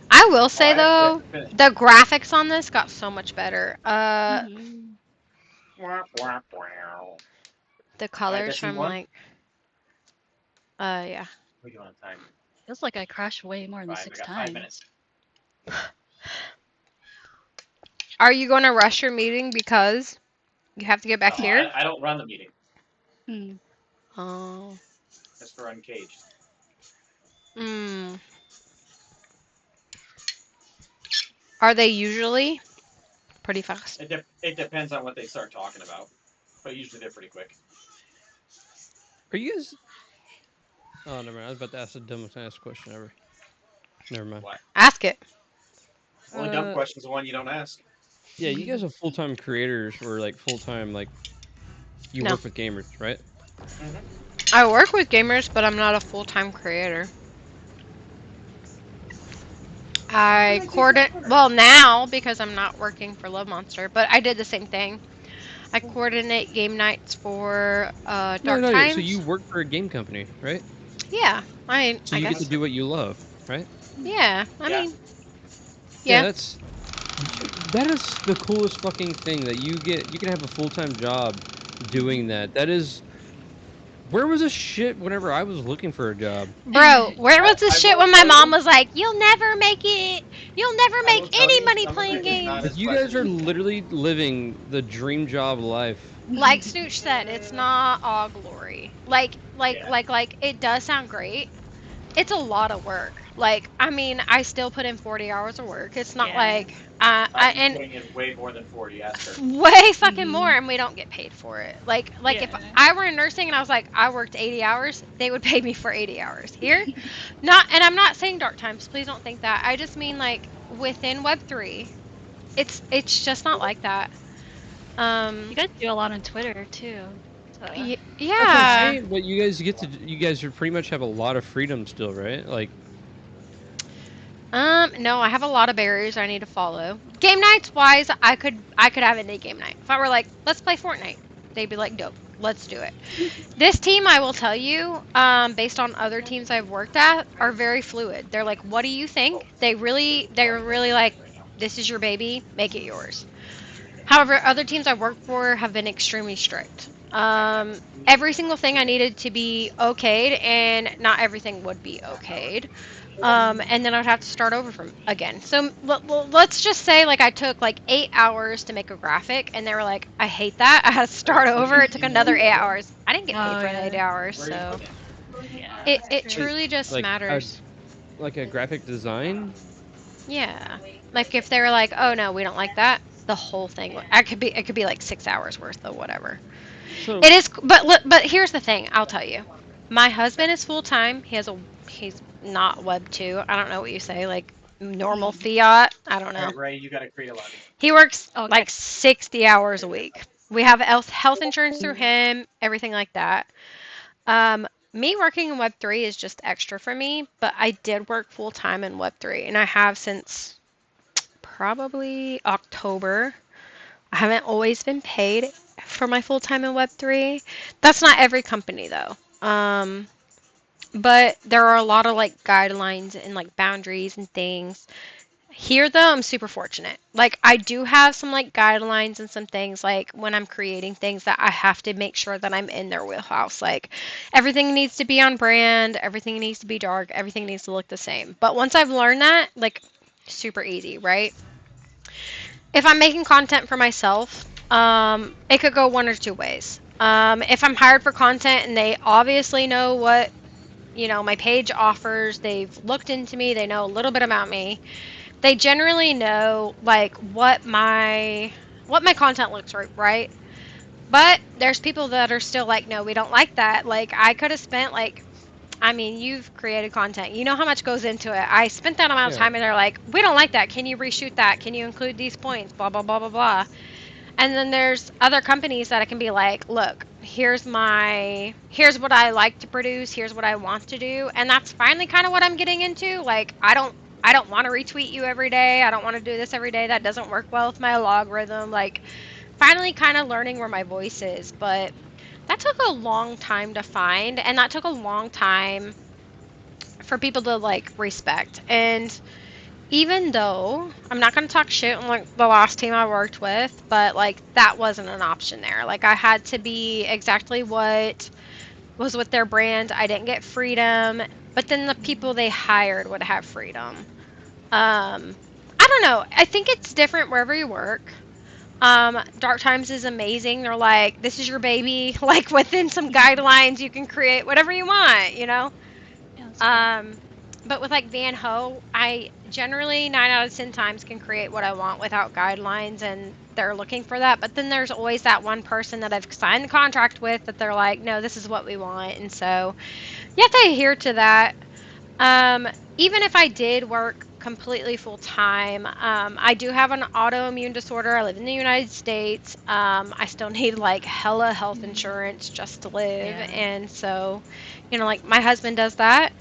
I will say I though, finished. the graphics on this got so much better. Mhm. The colors guess you from won? like, yeah. What are you on time? Feels like I crashed way more than 5. I 6 got 5 times. minutes. Are you going to rush your meeting because you have to get back No, here? I don't run the meeting. Hmm. Oh. That's for Uncaged. Hmm. Are they usually pretty fast? It depends on what they start talking about, but usually they're pretty quick. Are you guys? Oh, never mind. I was about to ask the dumbest ass question ever. Never mind. What? Ask it. Only dumb Uh, question's the one you don't ask. yeah, you guys are full time creators or like full time like you No. work with gamers, right? Mm-hmm. I work with gamers, but I'm not a full-time creator. I coordinate, well, now because I'm not working for Love Monster, but I did the same thing. I coordinate game nights for No, Dark no. So you Times. work for a game company, right? Yeah, I mean, So I you get to guess. do what you love, right? Yeah, I Yeah. mean, Yeah, yeah. that is the coolest fucking thing that you can have a full time job doing that. That is where was this shit whenever I was looking for a job? Bro, where was this I shit will when my tell mom you. was like, "You'll never make it. You'll never I make will tell any you. money Some of playing it is not games." Like as you guys pleasant. are literally living the dream job life. Like Snooch said, it's not all glory. Yeah. It does sound great. It's a lot of work. Like, I mean, I still put in 40 hours of work. It's not Yeah. like I'd be and putting in way more than 40. Ask her. way fucking more, Mhm. and we don't get paid for it. Like if Yeah. I were in nursing and I was like, I worked 80 hours, they would pay me for 80 hours. Here, not, and I'm not saying dark times. Please don't think that. I just mean like within Web3, it's just not like that. You Um, guys do a lot on Twitter too. So That's what I'm yeah. saying. But you guys get to you guys are pretty much have a lot of freedom still, right? Like No, I have a lot of barriers I need to follow. Game nights wise, I could have any game night. If I were like, let's play Fortnite, they'd be like, dope, let's do it. This team, I will tell you, based on other teams I've worked at, are very fluid. They're like, what do you think? They're really like, this is your baby, make it yours. However, other teams I've worked for have been extremely strict. Every single thing I needed to be okayed, and not everything would be okayed. And then I'd have to start over from again. So let's just say like I took like 8 hours to make a graphic, and they were like, "I hate that. I had to start over." It took another 8 hours. I didn't get paid oh for the eight yeah. hours, Where are you so putting it? Yeah, it true. wait, truly just like a matters. like a graphic design. Yeah, like if they were like, "Oh no, we don't like that," the whole thing. It could be like 6 hours worth of whatever. So It is, but here's the thing. I'll tell you, my husband is full time. He's not Web 2. I don't know what you say, like normal Mhm. fiat. I don't All know. right, Ray, you got to create a lobby. He works Okay. like 60 hours a week. We have health insurance through him, everything like that. Me working in Web3 is just extra for me, but I did work full time in Web3, and I have since probably October. I haven't always been paid for my full time in Web3. That's not every company though. But there are a lot of like guidelines and like boundaries and things. Here though, I'm super fortunate. Like I do have some like guidelines and some things like when I'm creating things that I have to make sure that I'm in their wheelhouse. Like everything needs to be on brand, everything needs to be dark, everything needs to look the same. But once I've learned that, like super easy, right? If I'm making content for myself, it could go one or two ways. If I'm hired for content and they obviously know what my page offers, they've looked into me, they know a little bit about me, they generally know like what my content looks like, right? But there's people that are still like, no, we don't like that. Like I could have spent like, I mean, you've created content. You know how much goes into it. I spent that amount of yeah, time and they're like, we don't like that. Can you reshoot that? Can you include these points? Blah blah blah blah blah. And then there's other companies that I can be like, look, here's what I like to produce, here's what I want to do. And that's finally kind of what I'm getting into. Like I don't want to retweet you every day. I don't want to do this every day. That doesn't work well with my logarithm. Like finally kind of learning where my voice is, but that took a long time to find, and that took a long time for people to like respect. And even though I'm not going to talk shit on like the last team I worked with, but like that wasn't an option there. Like I had to be exactly what was with their brand. I didn't get freedom, but then the people they hired would have freedom. I don't know. I think it's different wherever you work. Dark Times is amazing. They're like, this is your baby. Like within some guidelines, you can create whatever you want. Yeah, that's cool. Um, but with like Van Ho, I generally 9 out of 10 times can create what I want without guidelines, and they're looking for that. But then there's always that one person that I've signed the contract with that they're like, no, this is what we want, and so you have to adhere to that. Um, Even if I did work completely full time, I do have an autoimmune disorder. I live in the United States. I still need like hella health insurance just to live, Yeah. and so, like my husband does that.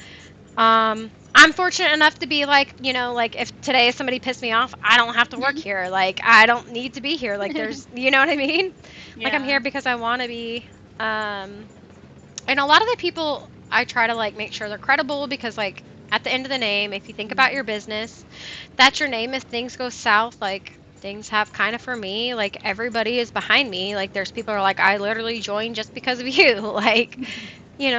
I'm fortunate enough to be like, like if today somebody pissed me off, I don't have to work here. Like I don't need to be here. Like there's, you know what I mean? Like I'm Yeah. here because I want to be. And a lot of the people I try to like make sure they're credible because like at the end of the name, if you think about your business, that's your name. If things go south, like things have kind of for me, like everybody is behind me. Like there's people who are like, I literally joined just because of you. Like,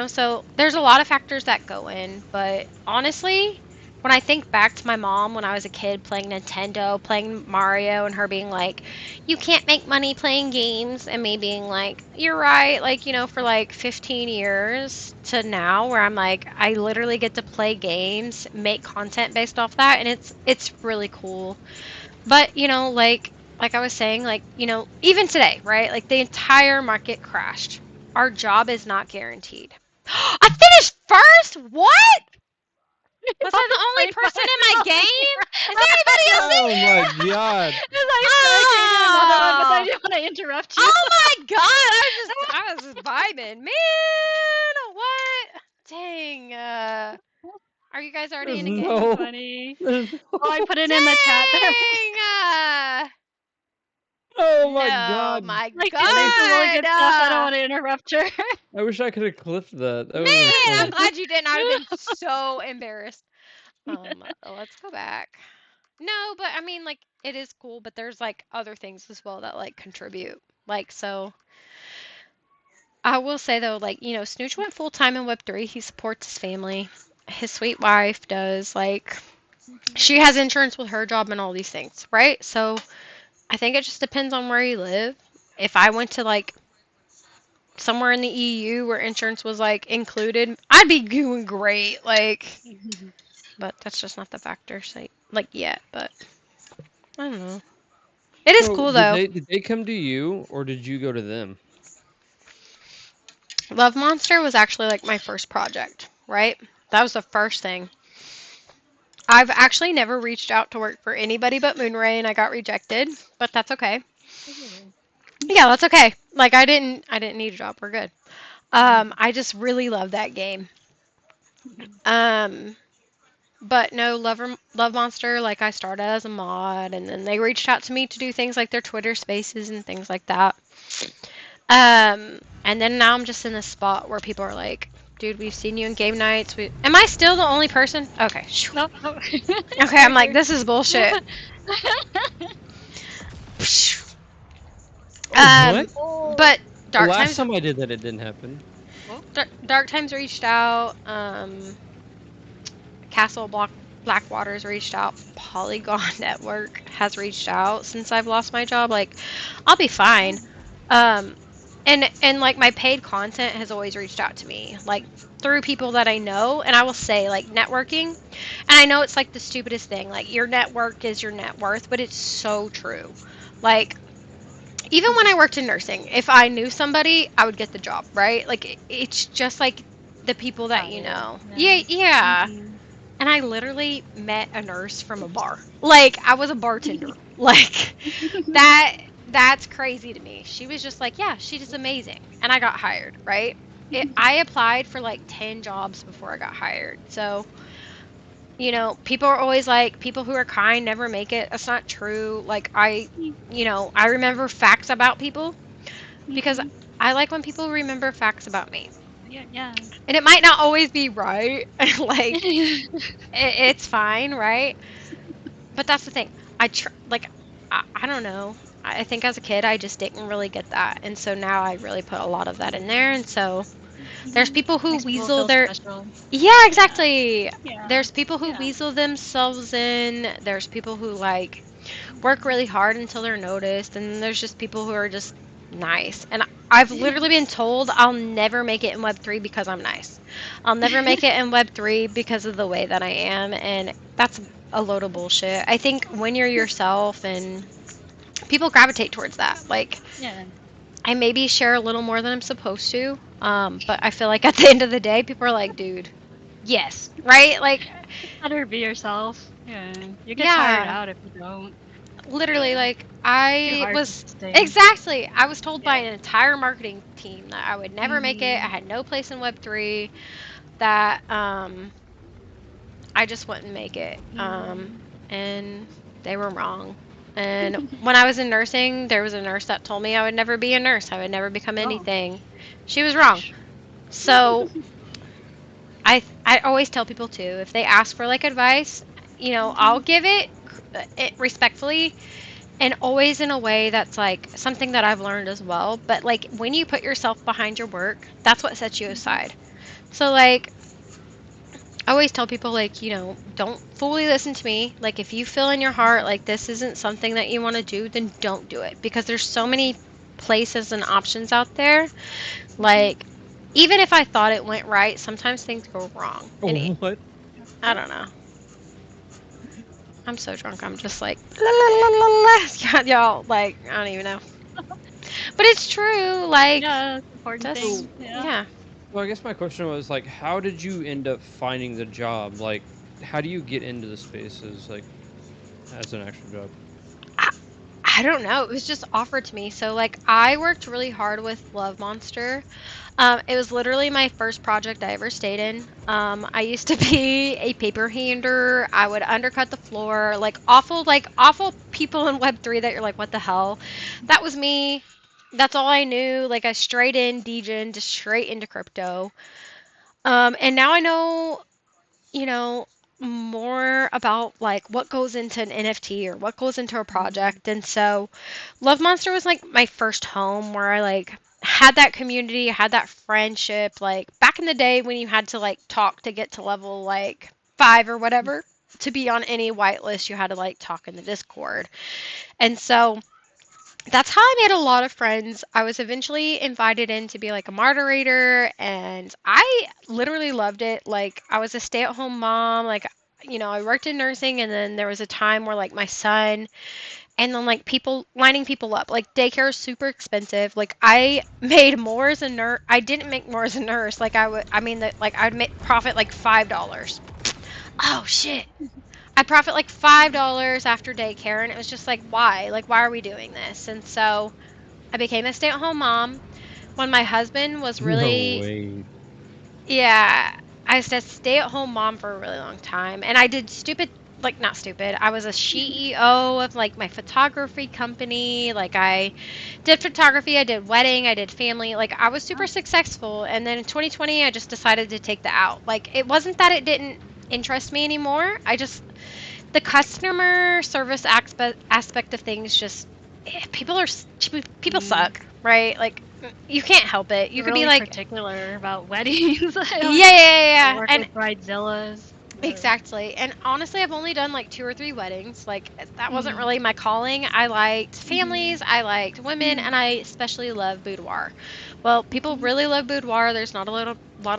so there's a lot of factors that go in, but honestly, when I think back to my mom when I was a kid playing Nintendo, playing Mario, and her being like, you can't make money playing games, and me being like, you're right, like, for like 15 years to now, where I'm like, I literally get to play games, make content based off that, and it's really cool. But, like I was saying, like, even today, right? Like the entire market crashed. Our job is not guaranteed. I finished first? What? Was I the only Played by person in my myself. game? Is anybody else in Oh my here? god. Because I started creating another one, but I Oh, didn't want to interrupt you. oh my god! I was just vibing, man. What? Dang. Are you guys already There's in a game? no. Funny. There's Oh, I no. put it in the chat there. Dang. Oh my No, god. my Like she's saying some really God. good stuff. I don't want to interrupt her. I wish I could have clipped that. That would have been Man, I'm fun. glad you didn't. I would have been so embarrassed. Let's go back. No, but I mean, like, it is cool, but there's like other things as well that like contribute. Like, so I will say though, like, Snooch went full time in Web3. He supports his family. His sweet wife does. Like, she has insurance with her job and all these things, right? So I think it just depends on where you live. If I went to like somewhere in the EU where insurance was like included, I'd be doing great. Like, but that's just not the factor, so, like yet. But I don't know. It is So cool did though. they come to you or did you go to them? Love Monster was actually like my first project, right? That was the first thing. I've actually never reached out to work for anybody but Moonray, and I got rejected, but that's okay. Yeah, that's okay. Like I didn't need a job. We're good. I just really love that game. Um, but no, Love Monster, like I started as a mod, and then they reached out to me to do things like their Twitter Spaces and things like that. And then now I'm just in this spot where people are like, "Dude, we've seen you in game nights. Am I still the only person?" Okay. No, no. Okay, I'm like, this is bullshit. Oh, what? But The Dark last Times, time I did that, it didn't happen. Dark Times reached out. Castle Blackwaters reached out. Polygon Network has reached out since I've lost my job. Like, I'll be fine. Um, and like my paid content has always reached out to me, like through people that I know. And I will say, like networking. And I know it's like the stupidest thing. Like your network is your net worth, but it's so true. Like even when I worked in nursing, if I knew somebody, I would get the job, right? Like it's just like the people that you Bias. know. Yeah. Yeah, yeah. Mhm. And I literally met a nurse from a bar. Like I was a bartender. Like that's crazy to me. She was just like, yeah, she's just amazing. And I got hired, right? I applied for like 10 jobs before I got hired. So, people are always like, people who are kind never make it. That's not true. Like, I remember facts about people because Mhm. I like when people remember facts about me. Yeah, yeah. And it might not always be right. Like, it's fine, right? But that's the thing. Like, I don't know. I think as a kid, I just didn't really get that. And so now I really put a lot of that in there. And so there's Mhm. people who Makes people weasel feel their. special. Yeah, Yeah. exactly. Yeah. There's people who Yeah. weasel themselves in. There's people who, like, work really hard until they're noticed. And there's just people who are just nice. And I've literally been told I'll never make it in Web3 because I'm nice. I'll never make it in Web3 because of the way that I am, and that's a load of bullshit. I think when you're yourself and people gravitate towards that. Like, Yeah. I maybe share a little more than I'm supposed to, but I feel like at the end of the day, people are like, dude, yes, right? Like, Better be yourself. Yeah. You get tired yeah, out if you don't. literally, Yeah. like, Too I hard to was sustain. exactly, I was told by Yeah. an entire marketing team that I would never make it. I Mhm. had no place in Web3, that I just wouldn't make it. Mhm. And they were wrong. And when I was in nursing, there was a nurse that told me I would never be a nurse. I would never become Oh. anything. She was wrong. So I always tell people too, if they ask for like advice, I'll Mhm. give it respectfully and always in a way that's like something that I've learned as well. But like when you put yourself behind your work, that's what sets you Mhm. aside. So like I always tell people like, don't fully listen to me. Like if you feel in your heart like this isn't something that you want to do, then don't do it because there's so many places and options out there. Mhm. Like even if I thought it went right, sometimes things go wrong. And Oh, what? I don't know. I'm so drunk. I'm just like la, la, la, la, la. Y'all like I don't even know. But it's true. Like Yeah, it's an important just thing. Yeah. yeah. Well, I guess my question was like, how did you end up finding the job? Like, how do you get into the spaces like as an actual job? I, I don't know. It was just offered to me. So like I worked really hard with Love Monster. It was literally my first project I ever stayed in. I used to be a paper hander. I would undercut the floor, like awful people in Web3 that you're like, what the hell? That was me. That's all I knew. Like I straight in degen, just straight into crypto. And now I know, you know, more about like what goes into an NFT or what goes into a Mhm. project. And so Love Monster was like my first home where I like had that community, had that friendship. Like back in the day when you had to like talk to get to level like 5 or whatever to be on any whitelist, you had to like talk in the Discord. And so that's how I made a lot of friends. I was eventually invited in to be like a moderator, and I literally loved it. Like, I was a stay at home mom. Like, I worked in nursing, and then there was a time where like my son, and then like people lining people up. Like, daycare is super expensive. Like, I made more as a nurse. I didn't make more as a nurse. Like, I mean, that like I'd make profit like $5. Oh, shit. I'd profit like $5 after daycare, and it was just like, why? Like, why are we doing this? And so I became a stay at home mom when my husband was No really, way. yeah, I was a stay at home mom for a really long time. And I did stupid, like, not stupid. I was a CEO of like my photography company. Like, I did photography, I did wedding, I did family. Like, I was super Oh. successful. And then in 2020, I just decided to take the out. Like, it wasn't that it didn't interest me anymore. The customer service aspect of things just people Mm. suck, right? Like you can't help it. You You're could be really like, particular about weddings. yeah, yeah, yeah, I yeah. work And with bridezillas. exactly. And honestly, I've only done like two or three weddings. Like that wasn't Mm. really my calling. I liked families, Mhm. I liked women, Mhm. and I especially love boudoir. Well, people Mhm. really love boudoir. There's not a lot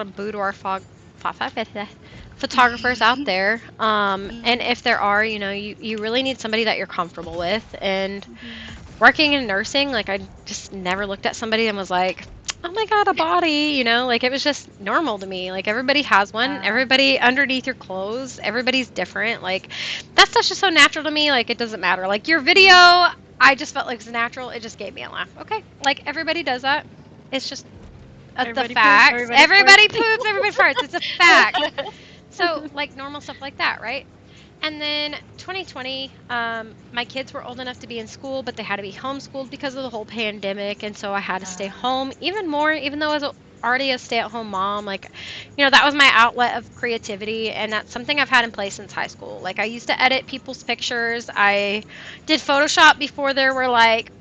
of boudoir photographers out there. And Mhm. if there are, you really need somebody that you're comfortable with. And Mhm. working in nursing, like I just never looked at somebody and was like, oh my God, a body, like it was just normal to me. Like everybody has one, Yeah. everybody underneath your clothes, everybody's different. Like that stuff's just so natural to me. Like it doesn't matter. Like your video, I just felt like it was natural. It just gave me a laugh. Okay. Like everybody does that. It's just the Everybody poops, facts. everybody farts. Everybody poops, everybody farts. It's a fact. So, like normal stuff like that, right? And then 2020, my kids were old enough to be in school, but they had to be homeschooled because of the whole pandemic. And so I had to stay Uh, home even more, even though I was already a stay at home mom. Like, that was my outlet of creativity. And that's something I've had in place since high school. Like, I used to edit people's pictures. I did Photoshop before there were like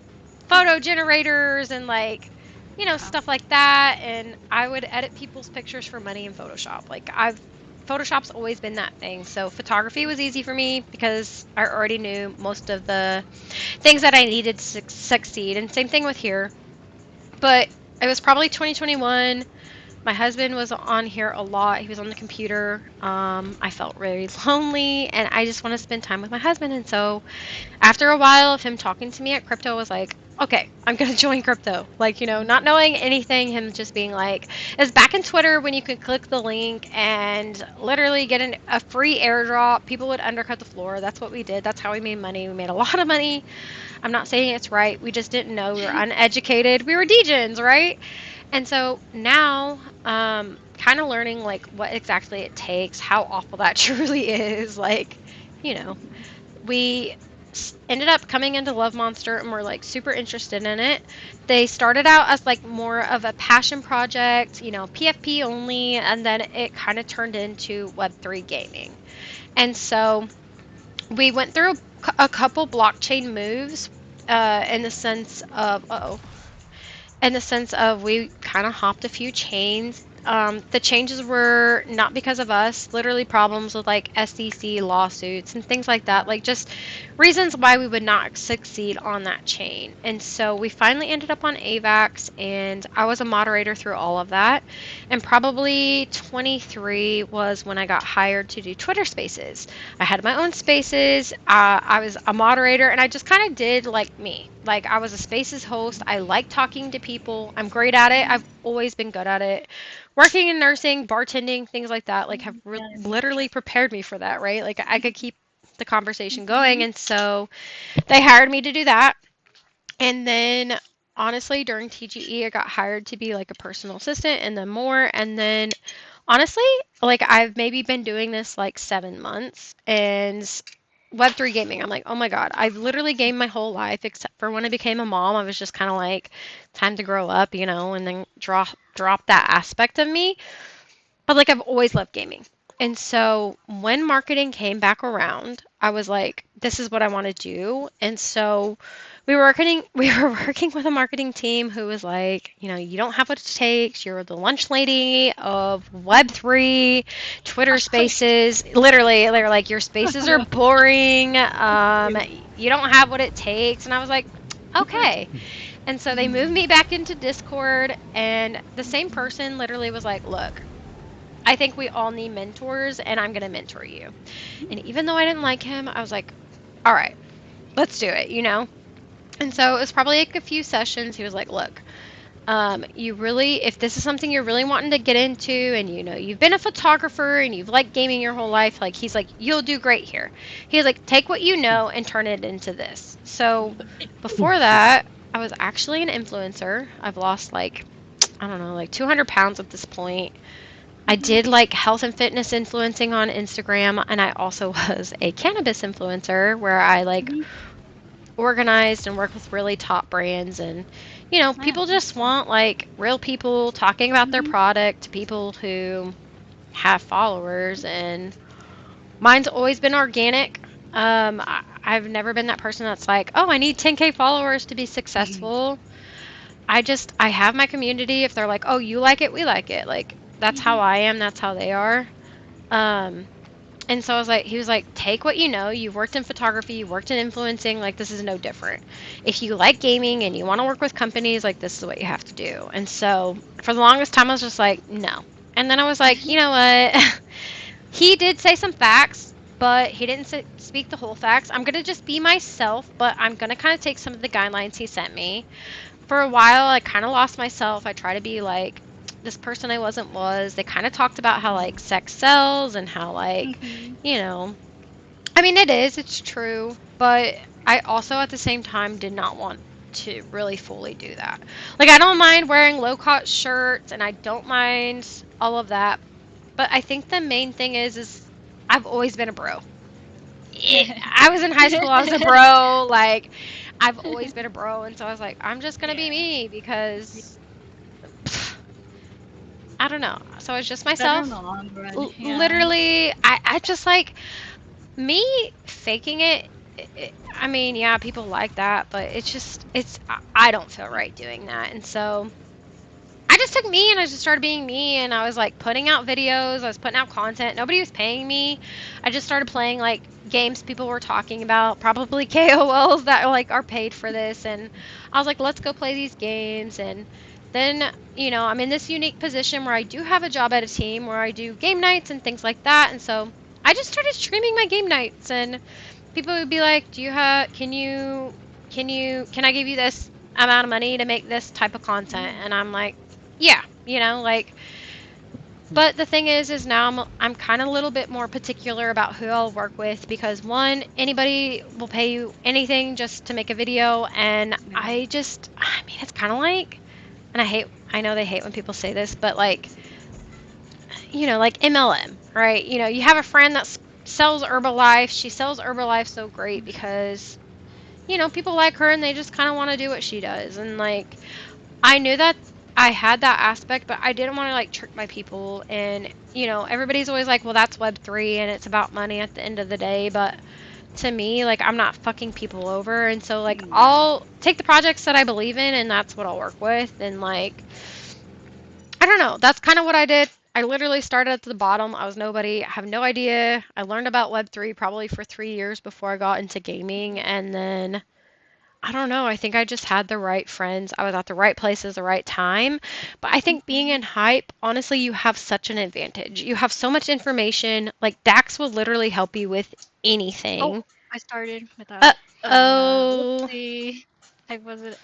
photo generators and like yeah. stuff like that, and I would edit people's pictures for money in Photoshop. Like I've Photoshop's always been that thing. So photography was easy for me because I already knew most of the things that I needed to succeed. And same thing with here. But it was probably 2021. My husband was on here a lot. He was on the computer. I felt really lonely, and I just want to spend time with my husband. And so, after a while of him talking to me at crypto, I was like, okay, I'm gonna join crypto. Like, not knowing anything, him just being like, it's back in Twitter when you could click the link and literally get a free airdrop. People would undercut the floor. That's what we did. That's how we made money. We made a lot of money. I'm not saying it's right. We just didn't know. We were uneducated. We were degens, right? And so now, kind of learning like what exactly it takes, how awful that truly is. Like, you know, we ended up coming into Love Monster and we're like super interested in it. They started out as like more of a passion project, PFP only, and then it kind of turned into Web3 gaming. And so we went through a couple blockchain moves in the sense of, we kind of hopped a few chains. The changes were not because of us, literally problems with like SEC lawsuits and things like that, like just reasons why we would not succeed on that chain. And so we finally ended up on AVAX, and I was a moderator through all of that. And probably 23 was when I got hired to do Twitter Spaces. I had my own spaces. I was a moderator, and I just kind of did like me. Like, I was a spaces host. I like talking to people. I'm great at it. I've always been good at it. Working in nursing, bartending, things like that, like, have Yes. literally prepared me for that, right? Like, I could keep the conversation going. And so they hired me to do that. And then, honestly, during TGE, I got hired to be like a personal assistant and then more. And then, honestly, like, I've maybe been doing this like 7 months. And Web3 gaming, I'm like, oh my God, I've literally gamed my whole life except for when I became a mom. I was just kind of like, time to grow up, and then drop that aspect of me. But like, I've always loved gaming. And so when marketing came back around, I was like, this is what I want to do. And so we were working with a marketing team who was like, you don't have what it takes. You're the lunch lady of Web3, Twitter Spaces. Literally, they're like, your spaces are boring. You don't have what it takes. And I was like, okay. And so they moved me back into Discord, and the same person literally was like, look, I think we all need mentors, and I'm going to mentor you. And even though I didn't like him, I was like, all right, let's do it. And so it was probably like a few sessions. He was like, look, if this is something you're really wanting to get into, and you've been a photographer and you've liked gaming your whole life, like, he's like, you'll do great here. He's like, take what you know and turn it into this. So before that, I was actually an influencer. I've lost like, I don't know, like 200 pounds at this point. I did like health and fitness influencing on Instagram, and I also was a cannabis influencer where I like organized and worked with really top brands. And people just want like real people talking about their product to people who have followers. And mine's always been organic. I've never been that person that's like, oh, I need 10K followers to be successful. I have my community. If they're like, oh, you like it, we like it. Like, that's how I am. That's how they are. And so he was like, take what you know. You've worked in photography, you worked in influencing. Like, this is no different. If you like gaming and you want to work with companies, like, this is what you have to do. And so for the longest time, I was just like, no. And then I was like, you know what? He did say some facts, but he didn't speak the whole facts. I'm going to just be myself, but I'm going to kind of take some of the guidelines he sent me. For a while, I kind of lost myself. I try to be like this person I wasn't was. They kind of talked about how like sex sells and how like, I mean, it's true, but I also at the same time did not want to really fully do that. Like, I don't mind wearing low-cut shirts and I don't mind all of that, but I think the main thing is I've always been a bro. I was in high school, I was a bro. Like, I've always been a bro, and so I was like, I'm just gonna be me because I don't know. So it's just Better myself. in the long run. Yeah. Literally, I just like me faking it. I mean, yeah, people like that, but it's I don't feel right doing that, and so I I just took me and I just started being me, and I was like putting out videos, I was putting out content. Nobody was paying me. I just started playing like games people were talking about, probably KOLs that like are paid for this, and I was like, let's go play these games. And then, I'm in this unique position where I do have a job at a team where I do game nights and things like that. And so I just started streaming my game nights, and people would be like, "Do you have? Can I give you this amount of money to make this type of content?" And I'm like, "Yeah, like." But the thing is now I'm kind of a little bit more particular about who I'll work with, because one, anybody will pay you anything just to make a video, and Yeah. I mean, it's kind of like, and I know they hate when people say this, but like, like MLM, right? You have a friend that sells Herbalife. She sells Herbalife so great because, people like her and they just kind of want to do what she does. And like, I knew that I had that aspect, but I didn't want to like trick my people. And, everybody's always like, well, that's Web3 and it's about money at the end of the day. But to me, like, I'm not fucking people over. And so, like, I'll take the projects that I believe in, and that's what I'll work with. And like, I don't know. That's kind of what I did. I literally started at the bottom. I was nobody. I have no idea. I learned about Web3 probably for 3 years before I got into gaming. And then, I don't know. I think I just had the right friends. I was at the right places, the right time. But I think being in hype, honestly, you have such an advantage. You have so much information. Like, Dax will literally help you with anything. I started with Uh that. oh. Oopsie. I wasn't.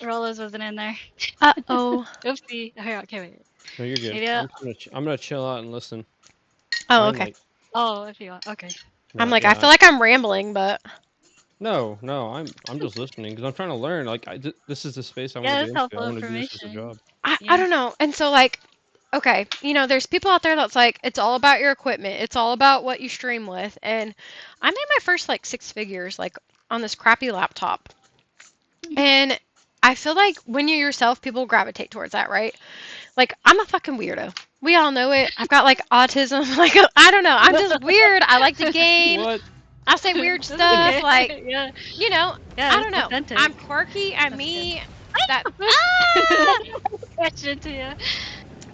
Rollers wasn't in there. Uh oh. Oopsie. Okay, wait. No, you're good. Maybe. I'm gonna chill out and listen. Oh, I'm okay. like, Oh, if you want. Okay. I'm no, like, I yeah. feel like I'm rambling, but. No, I'm just listening because I'm trying to learn. Like, this is the space I want to Yeah, get it's into. I helpful want to do this as a information. job. I Yeah. don't know. And so, like, okay, there's people out there that's like, it's all about your equipment. It's all about what you stream with. And I made my first, like, 6 figures, like, on this crappy laptop. And I feel like when you're yourself, people gravitate towards that, right? Like, I'm a fucking weirdo. We all know it. I've got, like, autism. Like, I don't know. I'm just weird. I like to game. What? I say weird That's stuff. okay. Like, Yeah. I Yeah, don't it's know. authentic. I'm quirky. I'm That's me. good. That, ah! Question to you.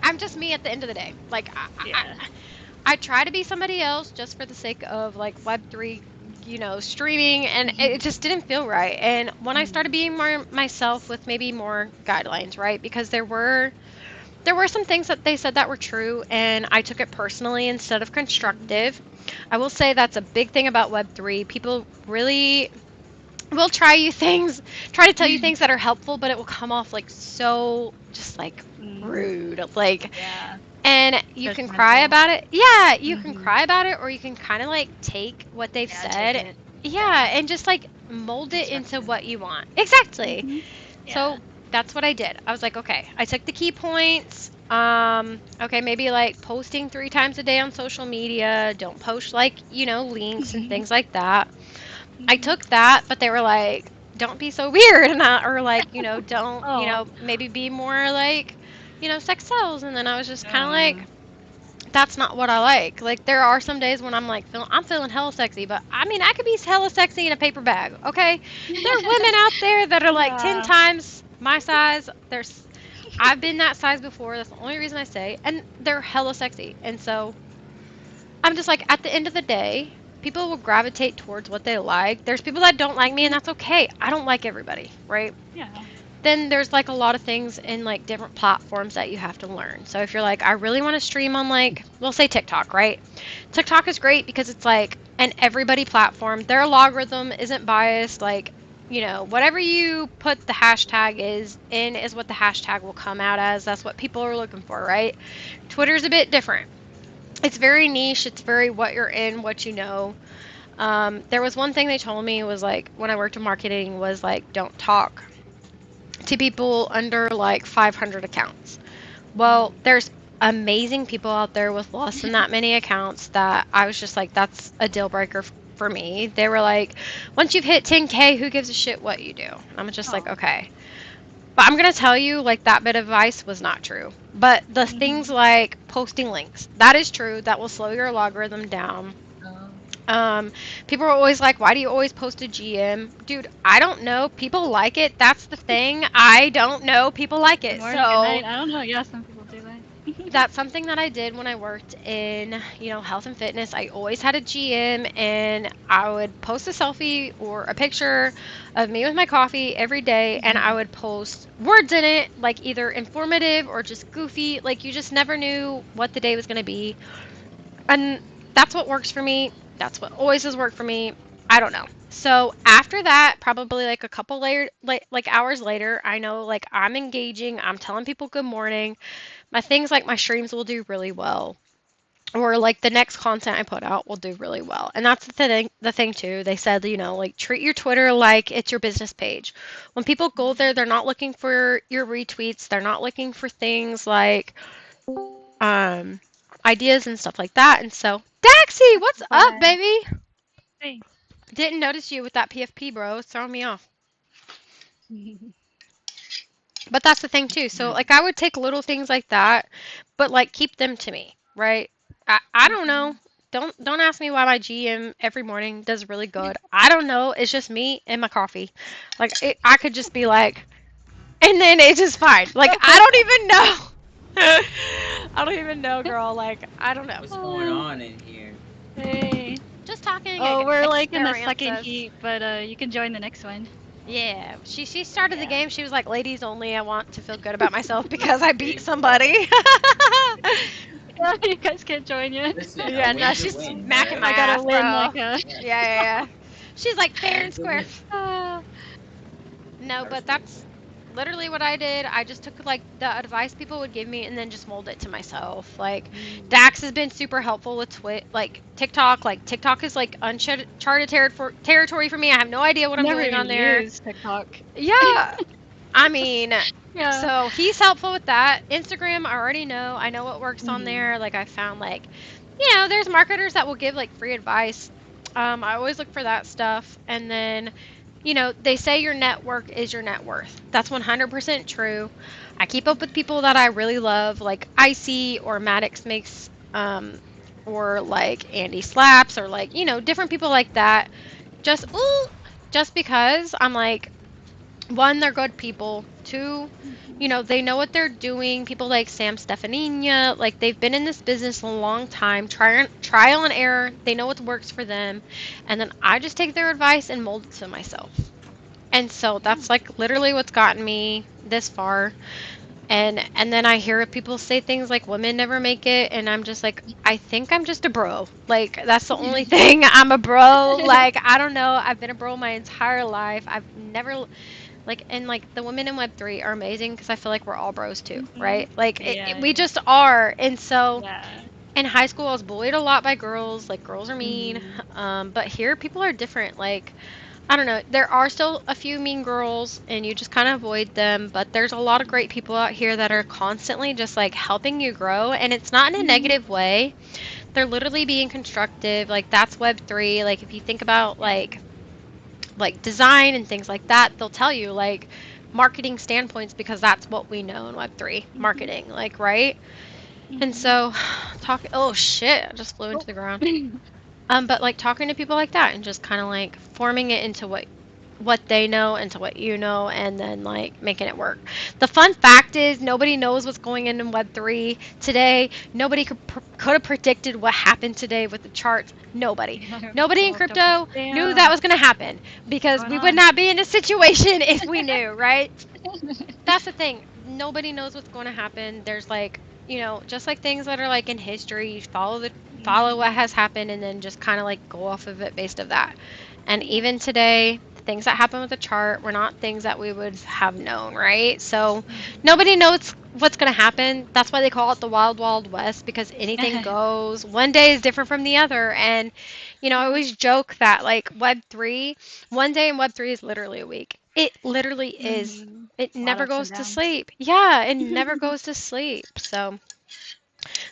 I'm just me at the end of the day. Like, Yeah. I try to be somebody else just for the sake of like Web3, streaming, and it just didn't feel right. And when I started being more myself with maybe more guidelines, right? Because there were some things that they said that were true, and I took it personally instead of constructive. I will say that's a big thing about Web3. People really will try to tell you things that are helpful, but it will come off like so just like rude. Like, Yeah. and you can cry Judgmental. about it. Yeah, you can cry about it, or you can kind of like take what they've Yeah, said. take it. Yeah, and just like mold it into Constructive. what you want. Exactly. Yeah. So that's what I did. I was like, okay, I took the key points. Okay, maybe like posting 3 times a day on social media. Don't post like, links and things like that. I took that, but they were like, don't be so weird, or like, don't, Oh. maybe be more like, sex sells. And then I was just kind of like, that's not what I like. Like, there are some days when I'm like, I'm feeling hella sexy, but I mean, I could be hella sexy in a paper bag, okay? There are women out there that are like 10 Yeah. times my size. I've been that size before. That's the only reason I say. And they're hella sexy. And so I'm just like, at the end of the day, people will gravitate towards what they like. There's people that don't like me, and that's okay. I don't like everybody, right? Yeah. Then there's like a lot of things in like different platforms that you have to learn. So if you're like, I really want to stream on like, we'll say TikTok, right? TikTok is great because it's like an everybody platform. Their logarithm isn't biased. Like, whatever you put the hashtag is what the hashtag will come out as. That's what people are looking for, right? Twitter's a bit different. It's very niche. It's very what you're in, what you know. There was one thing they told me was like, when I worked in marketing, was like, don't talk to people under like 500 accounts. Well, there's amazing people out there with less than that many accounts that I was just like, that's a deal breaker for me. They were like, once you've hit 10K, who gives a shit what you do? And I'm just like, okay. But I'm going to tell you, like, that bit of advice was not true. But the things like posting links, that is true. That will slow your logarithm down. People are always like, why do you always post a GM? Dude, I don't know. People like it. That's the thing. I don't know. People like Good it. morning, good So night. I don't know. Yeah, some people do that. that's something that I did when I worked in, health and fitness. I always had a GM and I would post a selfie or a picture of me with my coffee every day and I would post words in it, like either informative or just goofy. Like you just never knew what the day was going to be. And that's what works for me. That's what always has worked for me. I don't know. So after that, probably like a couple later, like hours later, I know like I'm engaging. I'm telling people good morning. My things like my streams will do really well, or like the next content I put out will do really well. And that's the thing too. They said, like treat your Twitter like it's your business page. When people go there, they're not looking for your retweets. They're not looking for things like um ideas and stuff like that. And so, Daxie, what's up, Bye. baby? Hey. Didn't notice you with that PFP, bro. It's throwing me off. But that's the thing too. So like I would take little things like that, but like keep them to me, right? I don't know. Don't ask me why my GM every morning does really good. I don't know. It's just me and my coffee. I could just be like, and then it's just fine. Like I don't even know. I don't even know, girl. Like I don't know. What's going on in here? Hey. Just talking Oh, we're like in the second experiences. heat, but you can join the next one. Yeah, she started the Yeah. game. She was like, "Ladies only. I want to feel good about myself because I beat somebody." Yeah, you guys can't join yet. Listen, Yeah, a no, win's a she's win, smacking right? my I gotta ass, win bro. like a. Yeah. She's like A fair and win's a square. win. Ah. No, I but respect it. that's literally what I did. I just took like the advice people would give me and then just mold it to myself. Like Dax has been super helpful with like TikTok. Like TikTok is like uncharted territory for me. I have no idea what I'm Never doing even on there. used TikTok. Yeah, I mean, Yeah. so he's helpful with that. Instagram, I already know. I know what works on Mhm. there. Like I found like, there's marketers that will give like free advice. I always look for that stuff. And then, they say your network is your net worth. That's 100% true. I keep up with people that I really love, like Icy or Maddox makes, or like Andy Slaps, or like, different people like that. Just, ooh, just because I'm like, one, they're good people. Two, they know what they're doing. People like Sam Stefanina, like they've been in this business a long time, trial and error. They know what works for them. And then I just take their advice and mold it to myself. And so Yeah. that's like literally what's gotten me this far. And then I hear people say things like women never make it and I'm just like I think I'm just a bro. Like that's the only thing. I'm a bro. Like I don't know. I've been a bro my entire life. I've never like the women in Web3 are amazing because I feel like we're all bros too, Mhm. right? Like Yeah, we yeah. just are. And so Yeah. in high school I was bullied a lot by girls. Like girls are mean. Mhm. But here people are different. Like I don't know. There are still a few mean girls and you just kind of avoid them, but there's a lot of great people out here that are constantly just like helping you grow and it's not in a Mhm. negative way. They're literally being constructive. Like that's Web3. Like if you think about Yeah. like design and things like that, they'll tell you like marketing standpoints because that's what we know in Web3 Mhm. marketing, like, right? And Mhm. so, oh shit, I just flew into Oh. the ground. But like talking to people like that and just kind of like forming it into what they know into what you know and then like making it work. The fun fact is nobody knows what's going in Web3 today. Nobody could have predicted what happened today with the charts. Nobody. Yeah, Nobody I in woke up like, crypto knew that damn, was going to happen what's because going we would on? not be in this situation if we knew, right? That's the thing. Nobody knows what's going to happen. There's like, just like things that are like in history, you follow what Mhm. has happened and then just kind of like go off of it based of that. And Yeah. even today, the things that happen with the chart were not things that we would have known, right? So Mhm. nobody knows what's going to happen. That's why they call it the wild wild west because anything goes. One day is different from the other and I Yeah. always joke that like web3, one day in web3 is literally a week. It literally is. Mhm. It A lot never of ups goes and to downs. sleep. Yeah, it never goes to sleep. So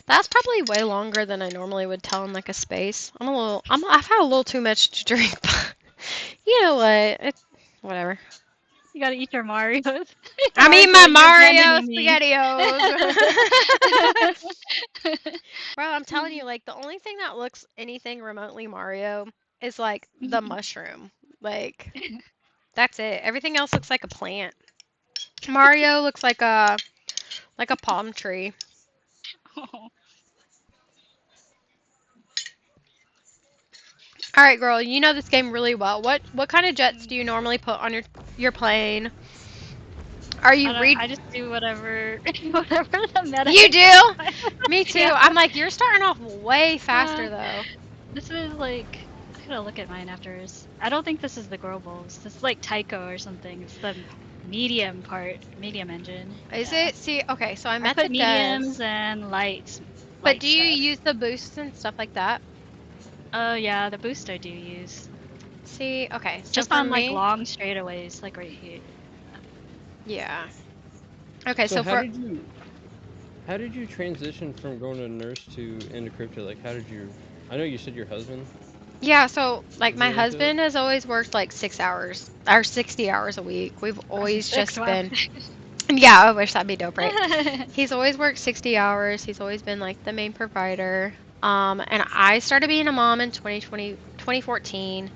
that's probably way longer than I normally would tell in like a space. I've had a little too much to drink, but you know what? Whatever. You gotta eat your Marios. I'm Or eating my you're Mario abandoning me. SpaghettiOs. Bro, I'm telling you, like the only thing that looks anything remotely Mario is like the mushroom. Like that's it. Everything else looks like a plant. Mario looks like a palm tree. Oh, All right, girl, you know this game really well. What kind of jets do you normally put on your plane? Are I you don't. read? I just do whatever, whatever the meta You is. do? Me too. Yeah. I'm like you're starting off way Uh, faster though. this is like. I gotta look at mine afterwards. I don't think this is the Grobels. This is like Tycho or something. It's the medium part, medium engine. Is Yeah. it? See, okay, so I I met the put mediums devs. and But light do you stuff. use the boosts and stuff like that? Oh yeah, the boost I do use. See, okay, so Just for on like me, long straightaways, like right here. yeah. Okay, So so for how did you transition from going to nurse to into crypto? Like how did you? I know you said your husband yeah, so like was my really into it. husband has always worked like 6 hours or 60 hours a week. We've always Six, just wow. been, yeah, I wish that'd be dope, right? He's always worked 60 hours. He's always been like the main provider. And I started being a mom in 2014.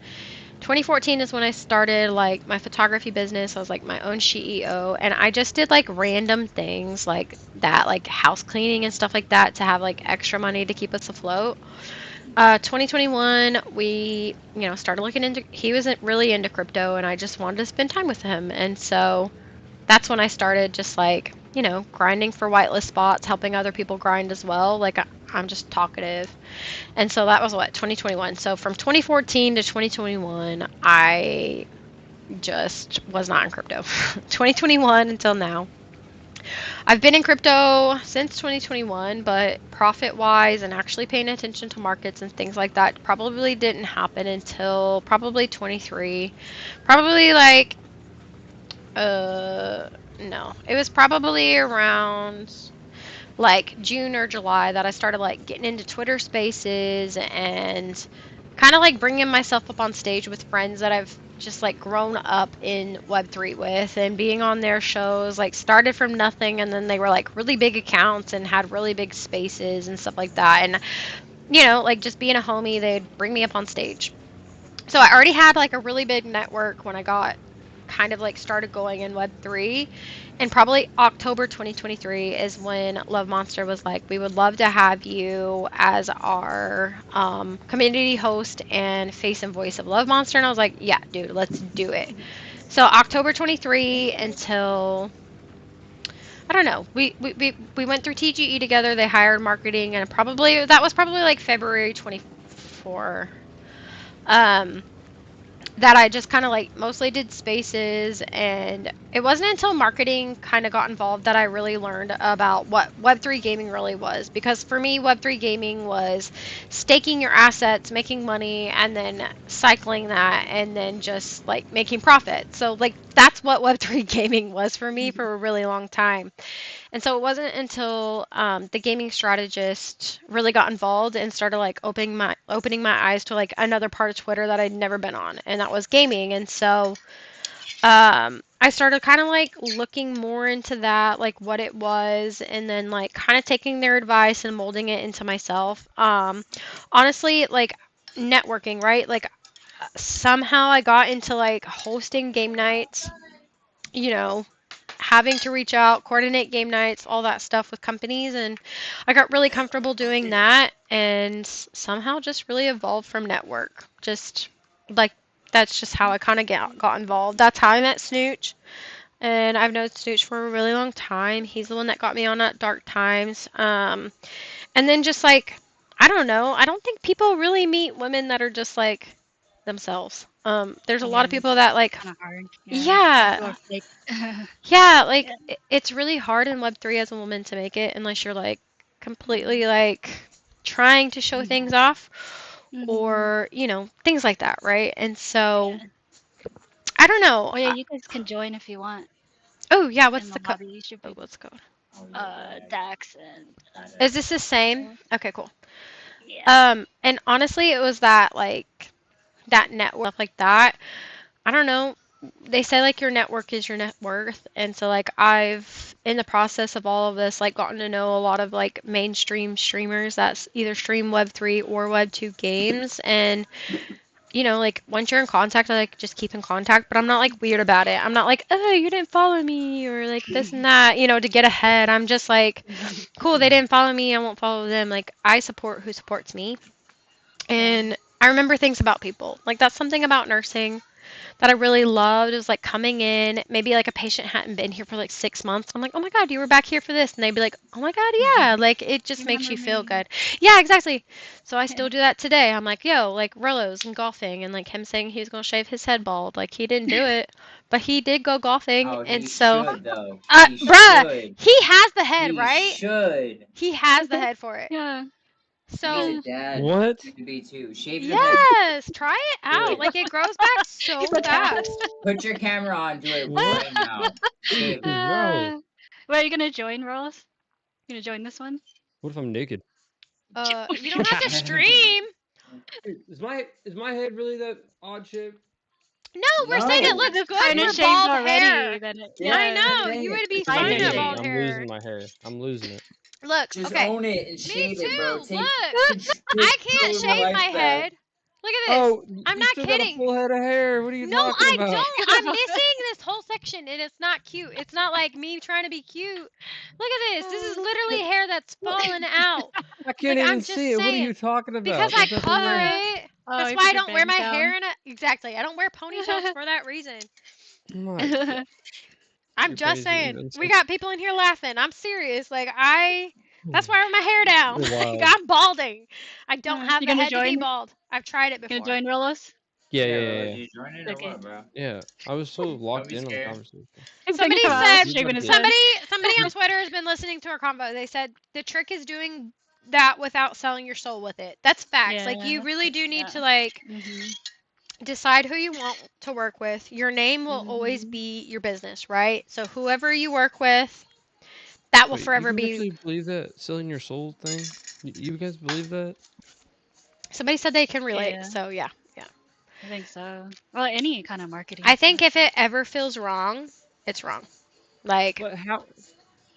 2014 is when I started like my photography business. I was like my own CEO and I just did like random things like that, like house cleaning and stuff like that to have like extra money to keep us afloat. 2021, we, started looking into, he wasn't really into crypto and I just wanted to spend time with him. And so that's when I started just like, grinding for whitelist spots, helping other people grind as well. Like I'm just talkative. And so that was what, 2021. So from 2014 to 2021, I just was not in crypto. 2021 until now. I've been in crypto since 2021, but profit wise and actually paying attention to markets and things like that probably didn't happen until probably 23. Probably like, uh, no, it was probably around like June or July that I started like getting into Twitter Spaces and kind of like bringing myself up on stage with friends that I've just like grown up in Web3 with and being on their shows. Like started from nothing and then they were like really big accounts and had really big spaces and stuff like that. And like just being a homie, they'd bring me up on stage. So I already had like a really big network when I got kind of like started going in Web3. And probably October 2023 is when Love Monster was like, we would love to have you as our community host and face and voice of Love Monster. And I was like, yeah, dude, let's do it. So October 23 until, I don't know, we went through TGE together. They hired marketing and probably, that was probably like February 24. Um, that I just kind of like mostly did spaces and it wasn't until marketing kind of got involved that I really learned about what web3 gaming really was because for me web3 gaming was staking your assets, making money and then cycling that and then just like making profit. So like that's what web3 gaming was for me for a really long time. And so it wasn't until the gaming strategist really got involved and started like opening my eyes to like another part of Twitter that I'd never been on, and that was gaming. And so I started kind of like looking more into that, like what it was, and then like kind of taking their advice and molding it into myself. Honestly, like networking, right? Like somehow I got into like hosting game nights, you know, having to reach out, coordinate game nights, all that stuff with companies. And I got really comfortable doing that and somehow just really evolved from network. Just like that's just how I kind of got involved. That's how I met Snooch. And I've known Snooch for a really long time. He's the one that got me on at Dark Times. And then just like, I don't know, I don't think people really meet women that are just like themselves. There's a lot of Yeah, people that like, kind of hard. Yeah, some people yeah, are fake. yeah, like Yeah. it's really hard in Web3 as a woman to make it unless you're like completely like trying to show things off Mm-hmm. or, things like that, right? And so Yeah. I don't know. Oh yeah, you guys can join if you want Oh, yeah, in what's the the code? lobby. You should Oh, be what's the code? Dax and Is this the same? Nicole. Okay, cool. Yeah. And honestly, it was that like that network stuff like that. I don't know. they say like your network is your net worth, and so like I've in the process of all of this like gotten to know a lot of like mainstream streamers that's either stream Web3 or Web2 games, and like once you're in contact, I like just keep in contact, but I'm not like weird about it. I'm not like, oh, you didn't follow me or like this and that, to get ahead. I'm just like, cool, they didn't follow me, I won't follow them. Like I support who supports me. And I remember things about people. Like that's something about nursing that I really loved. It was like coming in, maybe like a patient hadn't been here for like 6 months. I'm like, oh my God, you were back here for this. And they'd be like, oh my God, yeah. Like it just makes Remember you feel me. good. Yeah, exactly. So I still do that today. I'm like, yo, like Rollo's and golfing and like him saying he was going to shave his head bald. Like he didn't do it, but he did go golfing. Oh, And he so, should though. He bruh, should. he has the head, He right? should. He has the head for it. Yeah. He's So, a dad. What? You can be too. Shave your head. yes, try it Do out. it. Like it grows back so fast. Put your camera on. Do it What? right now. Shave it. No. Wait, are you gonna join, Rolls? You gonna join this one? What if I'm naked? You don't have to stream. Is my head really that odd shape? No, we're saying it No. looks It's good kinda for shaved bald already, hair. then it, Yeah, I know. that's You it. would be It's I'm fine with amazing. bald I'm hair. losing my hair. I'm losing it. Look, Just okay. own it and Me shave it, too. bro. Look, Take I can't control of your shave life my back. head. Look at this. Oh, I'm you not still got a kidding. full head of hair. What are you No, talking I about? don't. I'm missing this whole section, and it's not cute. It's not like me trying to be cute. Look at this. This is literally hair that's falling out. I can't Like, even I'm just see it. What are saying. you talking about? Because I There's nothing cover there. it. Oh, That's you why put I your don't wear my bangs hair down. in a. Exactly. I don't wear ponytails for that reason. My God. I'm You're just crazy, saying. Vincent. We got people in here laughing. I'm serious. Like that's why I wear my hair down. You're Like wild. I'm balding. I don't have You the gonna head to be join? bald. I've tried it Gonna before. join, Rollos? Yeah, Yeah, yeah, Rose, yeah, yeah. you joining or Okay. what, bro? Yeah, I was so locked be in on the scared. conversation. I'm Somebody thinking about said streaming Yeah. his head. somebody on Twitter has been listening to our convo. They said the trick is doing that without selling your soul with it. That's facts. Like you Yeah. really do need Yeah. to like Mhm. decide who you want to work with. Your name will always Mhm. be your business, right? So whoever you work with, that will Wait, you forever guys be. actually believe that selling your soul thing? You guys believe that? Somebody said they can relate. Yeah, So yeah, yeah. I think so. Well, any kind of marketing I think stuff. if it ever feels wrong, it's wrong. Like But how?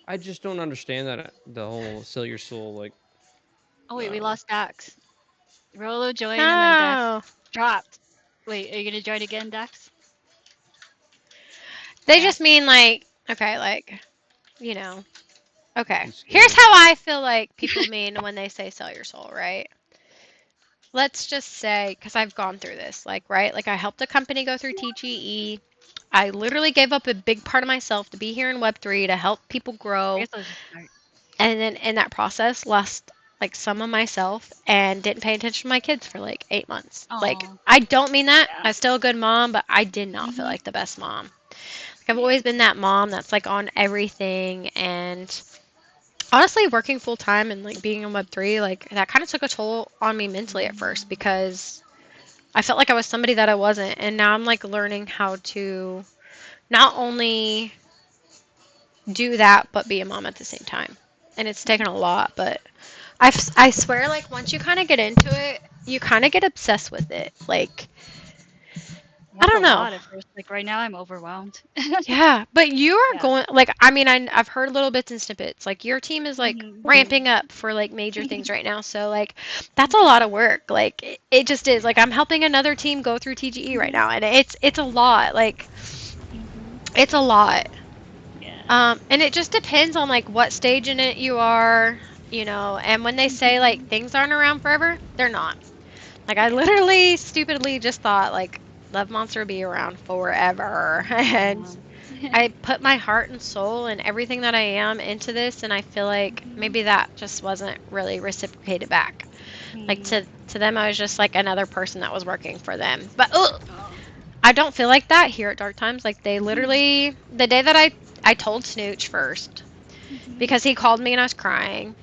I just don't understand that the whole sell your soul like. Oh wait, we Uh, lost Dax. Rolo joined and then Dax no, dropped. Wait, are you gonna join again, Dax? they Yeah. just mean like okay, like you know. Okay. he's Here's scared. how I feel like people mean when they say sell your soul, right? Let's just say, because I've gone through this, like, right? Like, I helped a company go through TGE. I literally gave up a big part of myself to be here in Web3 to help people I grow. guess I was just smart. And then in that process, lost like some of myself and didn't pay attention to my kids for like 8 months. Like, Aw. I don't mean that. Yeah. I'm still a good mom, but I did not feel Mhm. like the best mom. Like, I've always been that mom that's like on everything, and honestly working full time and like being in Web3, like that kind of took a toll on me mentally at first because I felt like I was somebody that I wasn't, and now I'm like learning how to not only do that but be a mom at the same time. And it's taken a lot, but I swear like once you kind of get into it, you kind of get obsessed with it. Like I That's a don't know. lot at first. Like right now, I'm overwhelmed. Yeah, but you are Yeah. going like I mean I've heard little bits and snippets. Like your team is like Mhm. ramping up for like major things right now. So like that's a lot of work. Like it just is. Like I'm helping another team go through TGE right now, and it's a lot. Like Mhm. it's a lot. Yeah. And it just depends on like what stage in it you are, And when they say like Mhm. things aren't around forever, they're not. Like I literally stupidly just thought like Love Monster would be around forever, and I put my heart and soul and everything that I am into this, and I feel like Mhm. maybe that just wasn't really reciprocated back. Like Mm. to them, I was just like another person that was working for them. But Oh. I don't feel like that here at Dark Times. Like they literally, the day that I told Snooch first Mhm. because he called me and I was crying,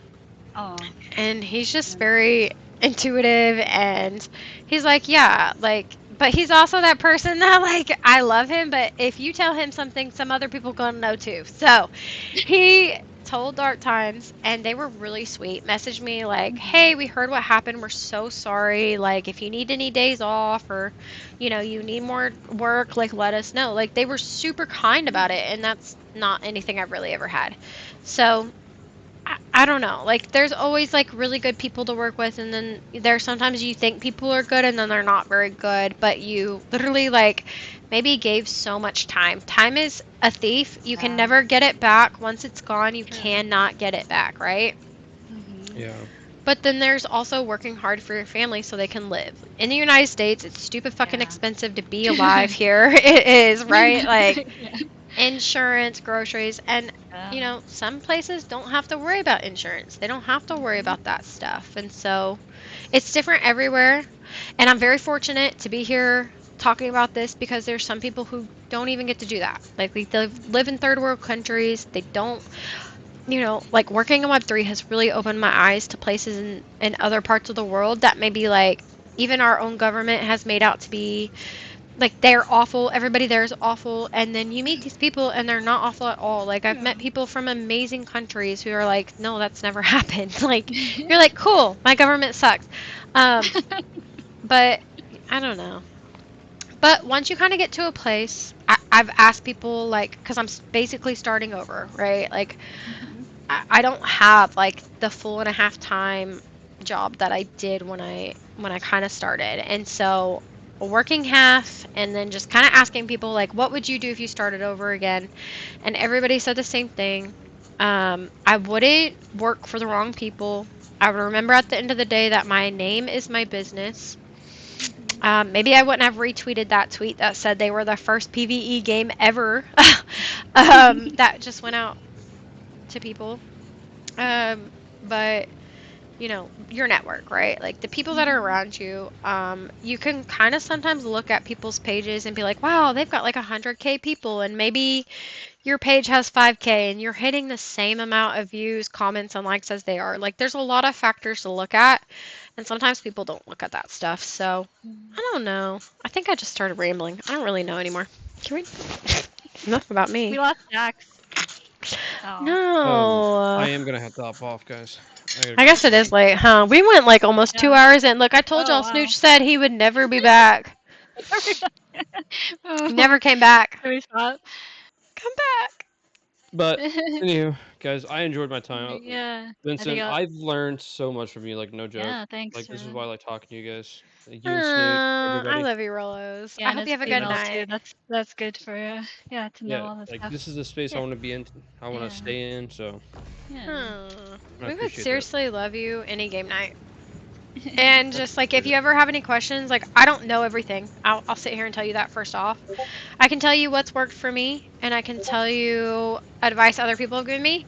Oh. and he's just Yeah. very intuitive, and he's like, yeah, like, but he's also that person that like I love him, but if you tell him something, some other people gonna know too. So he told Dark Times, and they were really sweet. Messaged me like, Mhm. "Hey, we heard what happened. We're so sorry. Like, if you need any days off or, you need more work, like, let us know." Like, they were super kind about it, and that's not anything I've really ever had. So, I don't know. Like, there's always like really good people to work with, and then there's sometimes you think people are good, and then they're not very good. But you literally like maybe gave so much time. Time is a thief. You can Yeah. never get it back. Once it's gone, you True. cannot get it back, right? Mhm. Yeah. But then there's also working hard for your family so they can live. In the United States, it's stupid fucking Yeah. expensive to be alive here. It is, right? Like Yeah. insurance, groceries, and Yeah. some places don't have to worry about insurance. They don't have to worry about that stuff. And so it's different everywhere. And I'm very fortunate to be here talking about this because there's some people who don't even get to do that. Like they live in third world countries. They don't, like working in Web3 has really opened my eyes to places in other parts of the world that maybe like even our own government has made out to be like they're awful, everybody there is awful, and then you meet these people and they're not awful at all. Like I've Yeah. met people from amazing countries who are like, no, that's never happened. Like you're like, cool, my government sucks. But I don't know. But once you kind of get to a place, I've asked people like, because basically starting over, right? Like Mhm. I don't have like the full and a half time job that I did when I kind of started. And so working half and then just kind of asking people like what would you do if you started over again? And everybody said the same thing. I wouldn't work for the wrong people. I would remember at the end of the day that my name is my business. Mhm. Maybe I wouldn't have retweeted that tweet that said they were the first PvE game ever that just went out to people. Um, but your network, right? Like the people that are Mhm. around you, you can kind of sometimes look at people's pages and be like, wow, they've got like 100K people, and maybe your page has 5K and you're hitting the same amount of views, comments, and likes as they are. Like there's a lot of factors to look at, and sometimes people don't look at that stuff. So Mhm. I don't know. I think I just started rambling. I don't really know anymore. Can we? Enough about We me. lost Dax. Oh. No. I am gonna have to hop off, guys. I gotta I go guess it somewhere. is late, huh? We went like almost Yeah. 2 hours in. Look, I told Oh y'all wow. Snooch said he would never be back. He Oh, never came back. can we stop? Come back. But anywho, guys, I enjoyed my time. Yeah. I think Vincent, I've learned so much from you, like no joke. yeah, thanks, Like this is man. why I like talking to you guys. Like you and Snooch, I everybody. love you, Rolos. Yeah, I and hope you his have a good females too. night. That's good for yeah, to know Yeah, all that like stuff. this is the space I Yeah. want to be in. I want to Yeah. stay in. So Yeah. I We would appreciate that. seriously love you any game night. And I just like if appreciate you it. ever have any questions, like I don't know everything. I'll sit here and tell you that first off. I can tell you what's worked for me, and I can tell you advice other people have given me,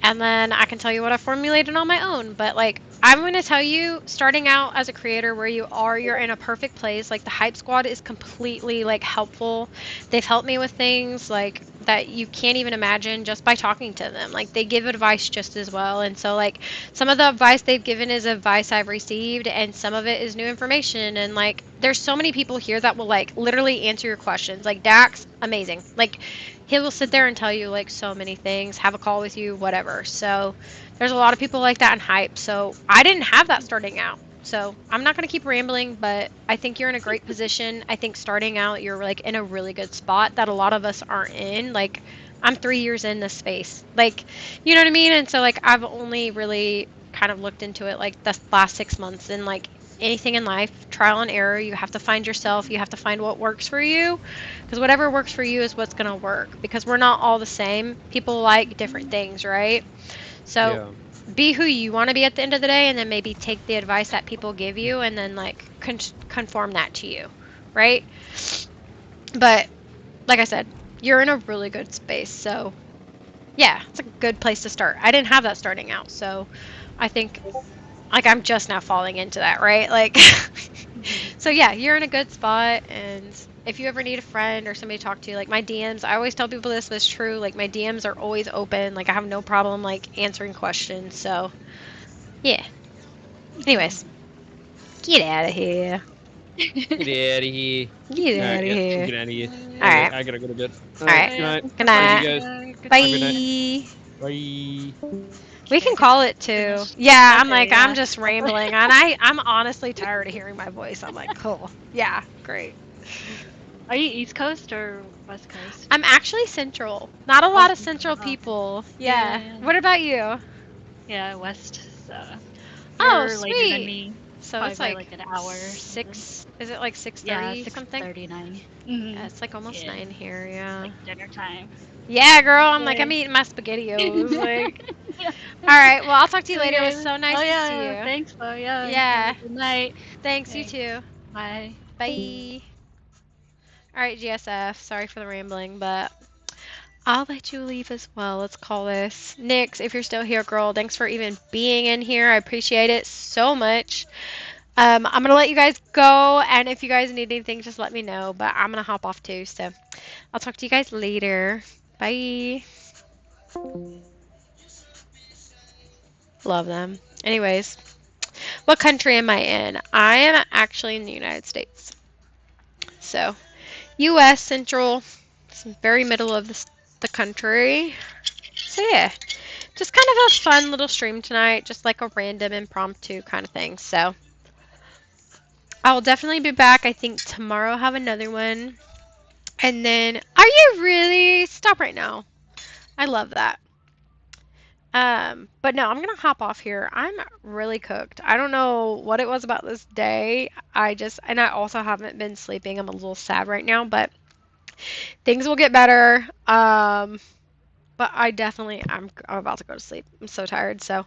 and then I can tell you what I formulated on my own. But like, I'm going to tell you, starting out as a creator where you are, you're in a perfect place. Like, the Hype Squad is completely like helpful. They've helped me with things like that you can't even imagine just by talking to them. Like, they give advice just as well. And so, like, some of the advice they've given is advice I've received, and some of it is new information. And like, there's so many people here that will like literally answer your questions. Like, Dax, amazing. Like, he will sit there and tell you like so many things, have a call with you, whatever. So there's a lot of people like that in hype. So I didn't have that starting out. So I'm not going to keep rambling, but I think you're in a great position. I think starting out, you're like in a really good spot that a lot of us aren't in. Like, I'm 3 years in this space. Like, you know what I mean? And so, like, I've only really kind of looked into it like the last 6 months, and like anything in life, trial and error. You have to find yourself, you have to find what works for you, because whatever works for you is what's going to work, because we're not all the same. People like different things, right? So Yeah. be who you want to be at the end of the day, and then maybe take the advice that people give you and then like conform that to you, right? But like I said, you're in a really good space. So yeah, it's a good place to start. I didn't have that starting out, so I think like I'm just now falling into that, right? Like so yeah, you're in a good spot, and if you ever need a friend or somebody to talk to, like my DMs, I always tell people this was true, like my DMs are always open. Like I have no problem like answering questions. So, yeah. Anyways, get out of here. Get out of here. Get All right, out of yeah, I'm here. getting out of here. All right. I gotta go to bed. All All right. right. Good night. Good Love you night. guys. Good Have a talking good night. to you. Bye. Bye. We can Okay, call it too. finish. Yeah, I'm Okay, like, yeah. I'm just rambling. And I'm honestly tired of hearing my voice. I'm like, cool. Yeah, great. Are you East Coast or West Coast? I'm actually central. Not a Oh, lot of Central. central Oh, people. yeah, yeah, Yeah. yeah. What about you? Yeah, West. So Oh, you're later than sweet. me, So probably it's by like like an hour or something. is it like Yeah, 6:30 something? 6:39. Yeah, Mm-hmm. it's like almost Yeah, 9 here, it's yeah. like dinner time. Yeah, girl, I'm like, I'm Okay. eating my SpaghettiOs. Like, Yeah. all right, well, I'll talk to you later. It was Okay. so nice Oh to see yeah, you. thanks. Oh yeah, you have a Yeah, good night. thanks, you Thanks. too. Bye. Bye. All right, GSF, sorry for the rambling, but I'll let you leave as well. Let's call this. Nix, if you're still here, girl, thanks for even being in here. I appreciate it so much. I'm gonna let you guys go, and if you guys need anything, just let me know. But I'm gonna hop off too, so I'll talk to you guys later. Bye. Love them. Anyways, what country am I in? I am actually in the United States. So, U.S. Central, it's very middle of the country. So yeah, just kind of a fun little stream tonight, just like a random impromptu kind of thing. So I'll definitely be back. I think tomorrow I'll have another one. And then, are you really? Stop right now. I love that. But no, I'm gonna hop off here. I'm really cooked. I don't know what it was about this day. And I also haven't been sleeping. I'm a little sad right now, but things will get better. But I'm about to go to sleep. I'm so tired. So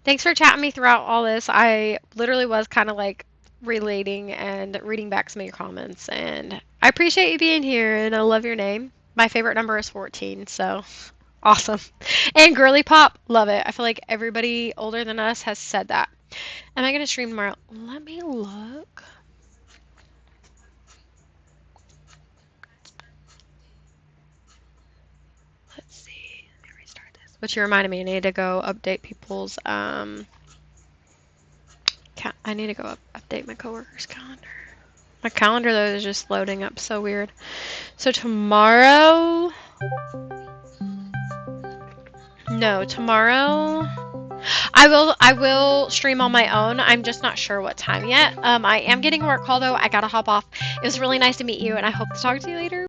thanks for chatting me throughout all this. I literally was kind of like relating and reading back some of your comments, and I appreciate you being here, and I love your name. My favorite number is 14, so awesome. And Girly Pop, love it. I feel like everybody older than us has said that. Am I going to stream tomorrow? Let me look. Let's see. Let me restart this. Which you reminded me, I need to go update people's I need to go update my coworkers' calendar. My calendar though is just loading up so weird. So tomorrow, no, tomorrow I will stream on my own. I'm just not sure what time yet. I am getting a work call though. I gotta hop off. It was really nice to meet you, and I hope to talk to you later.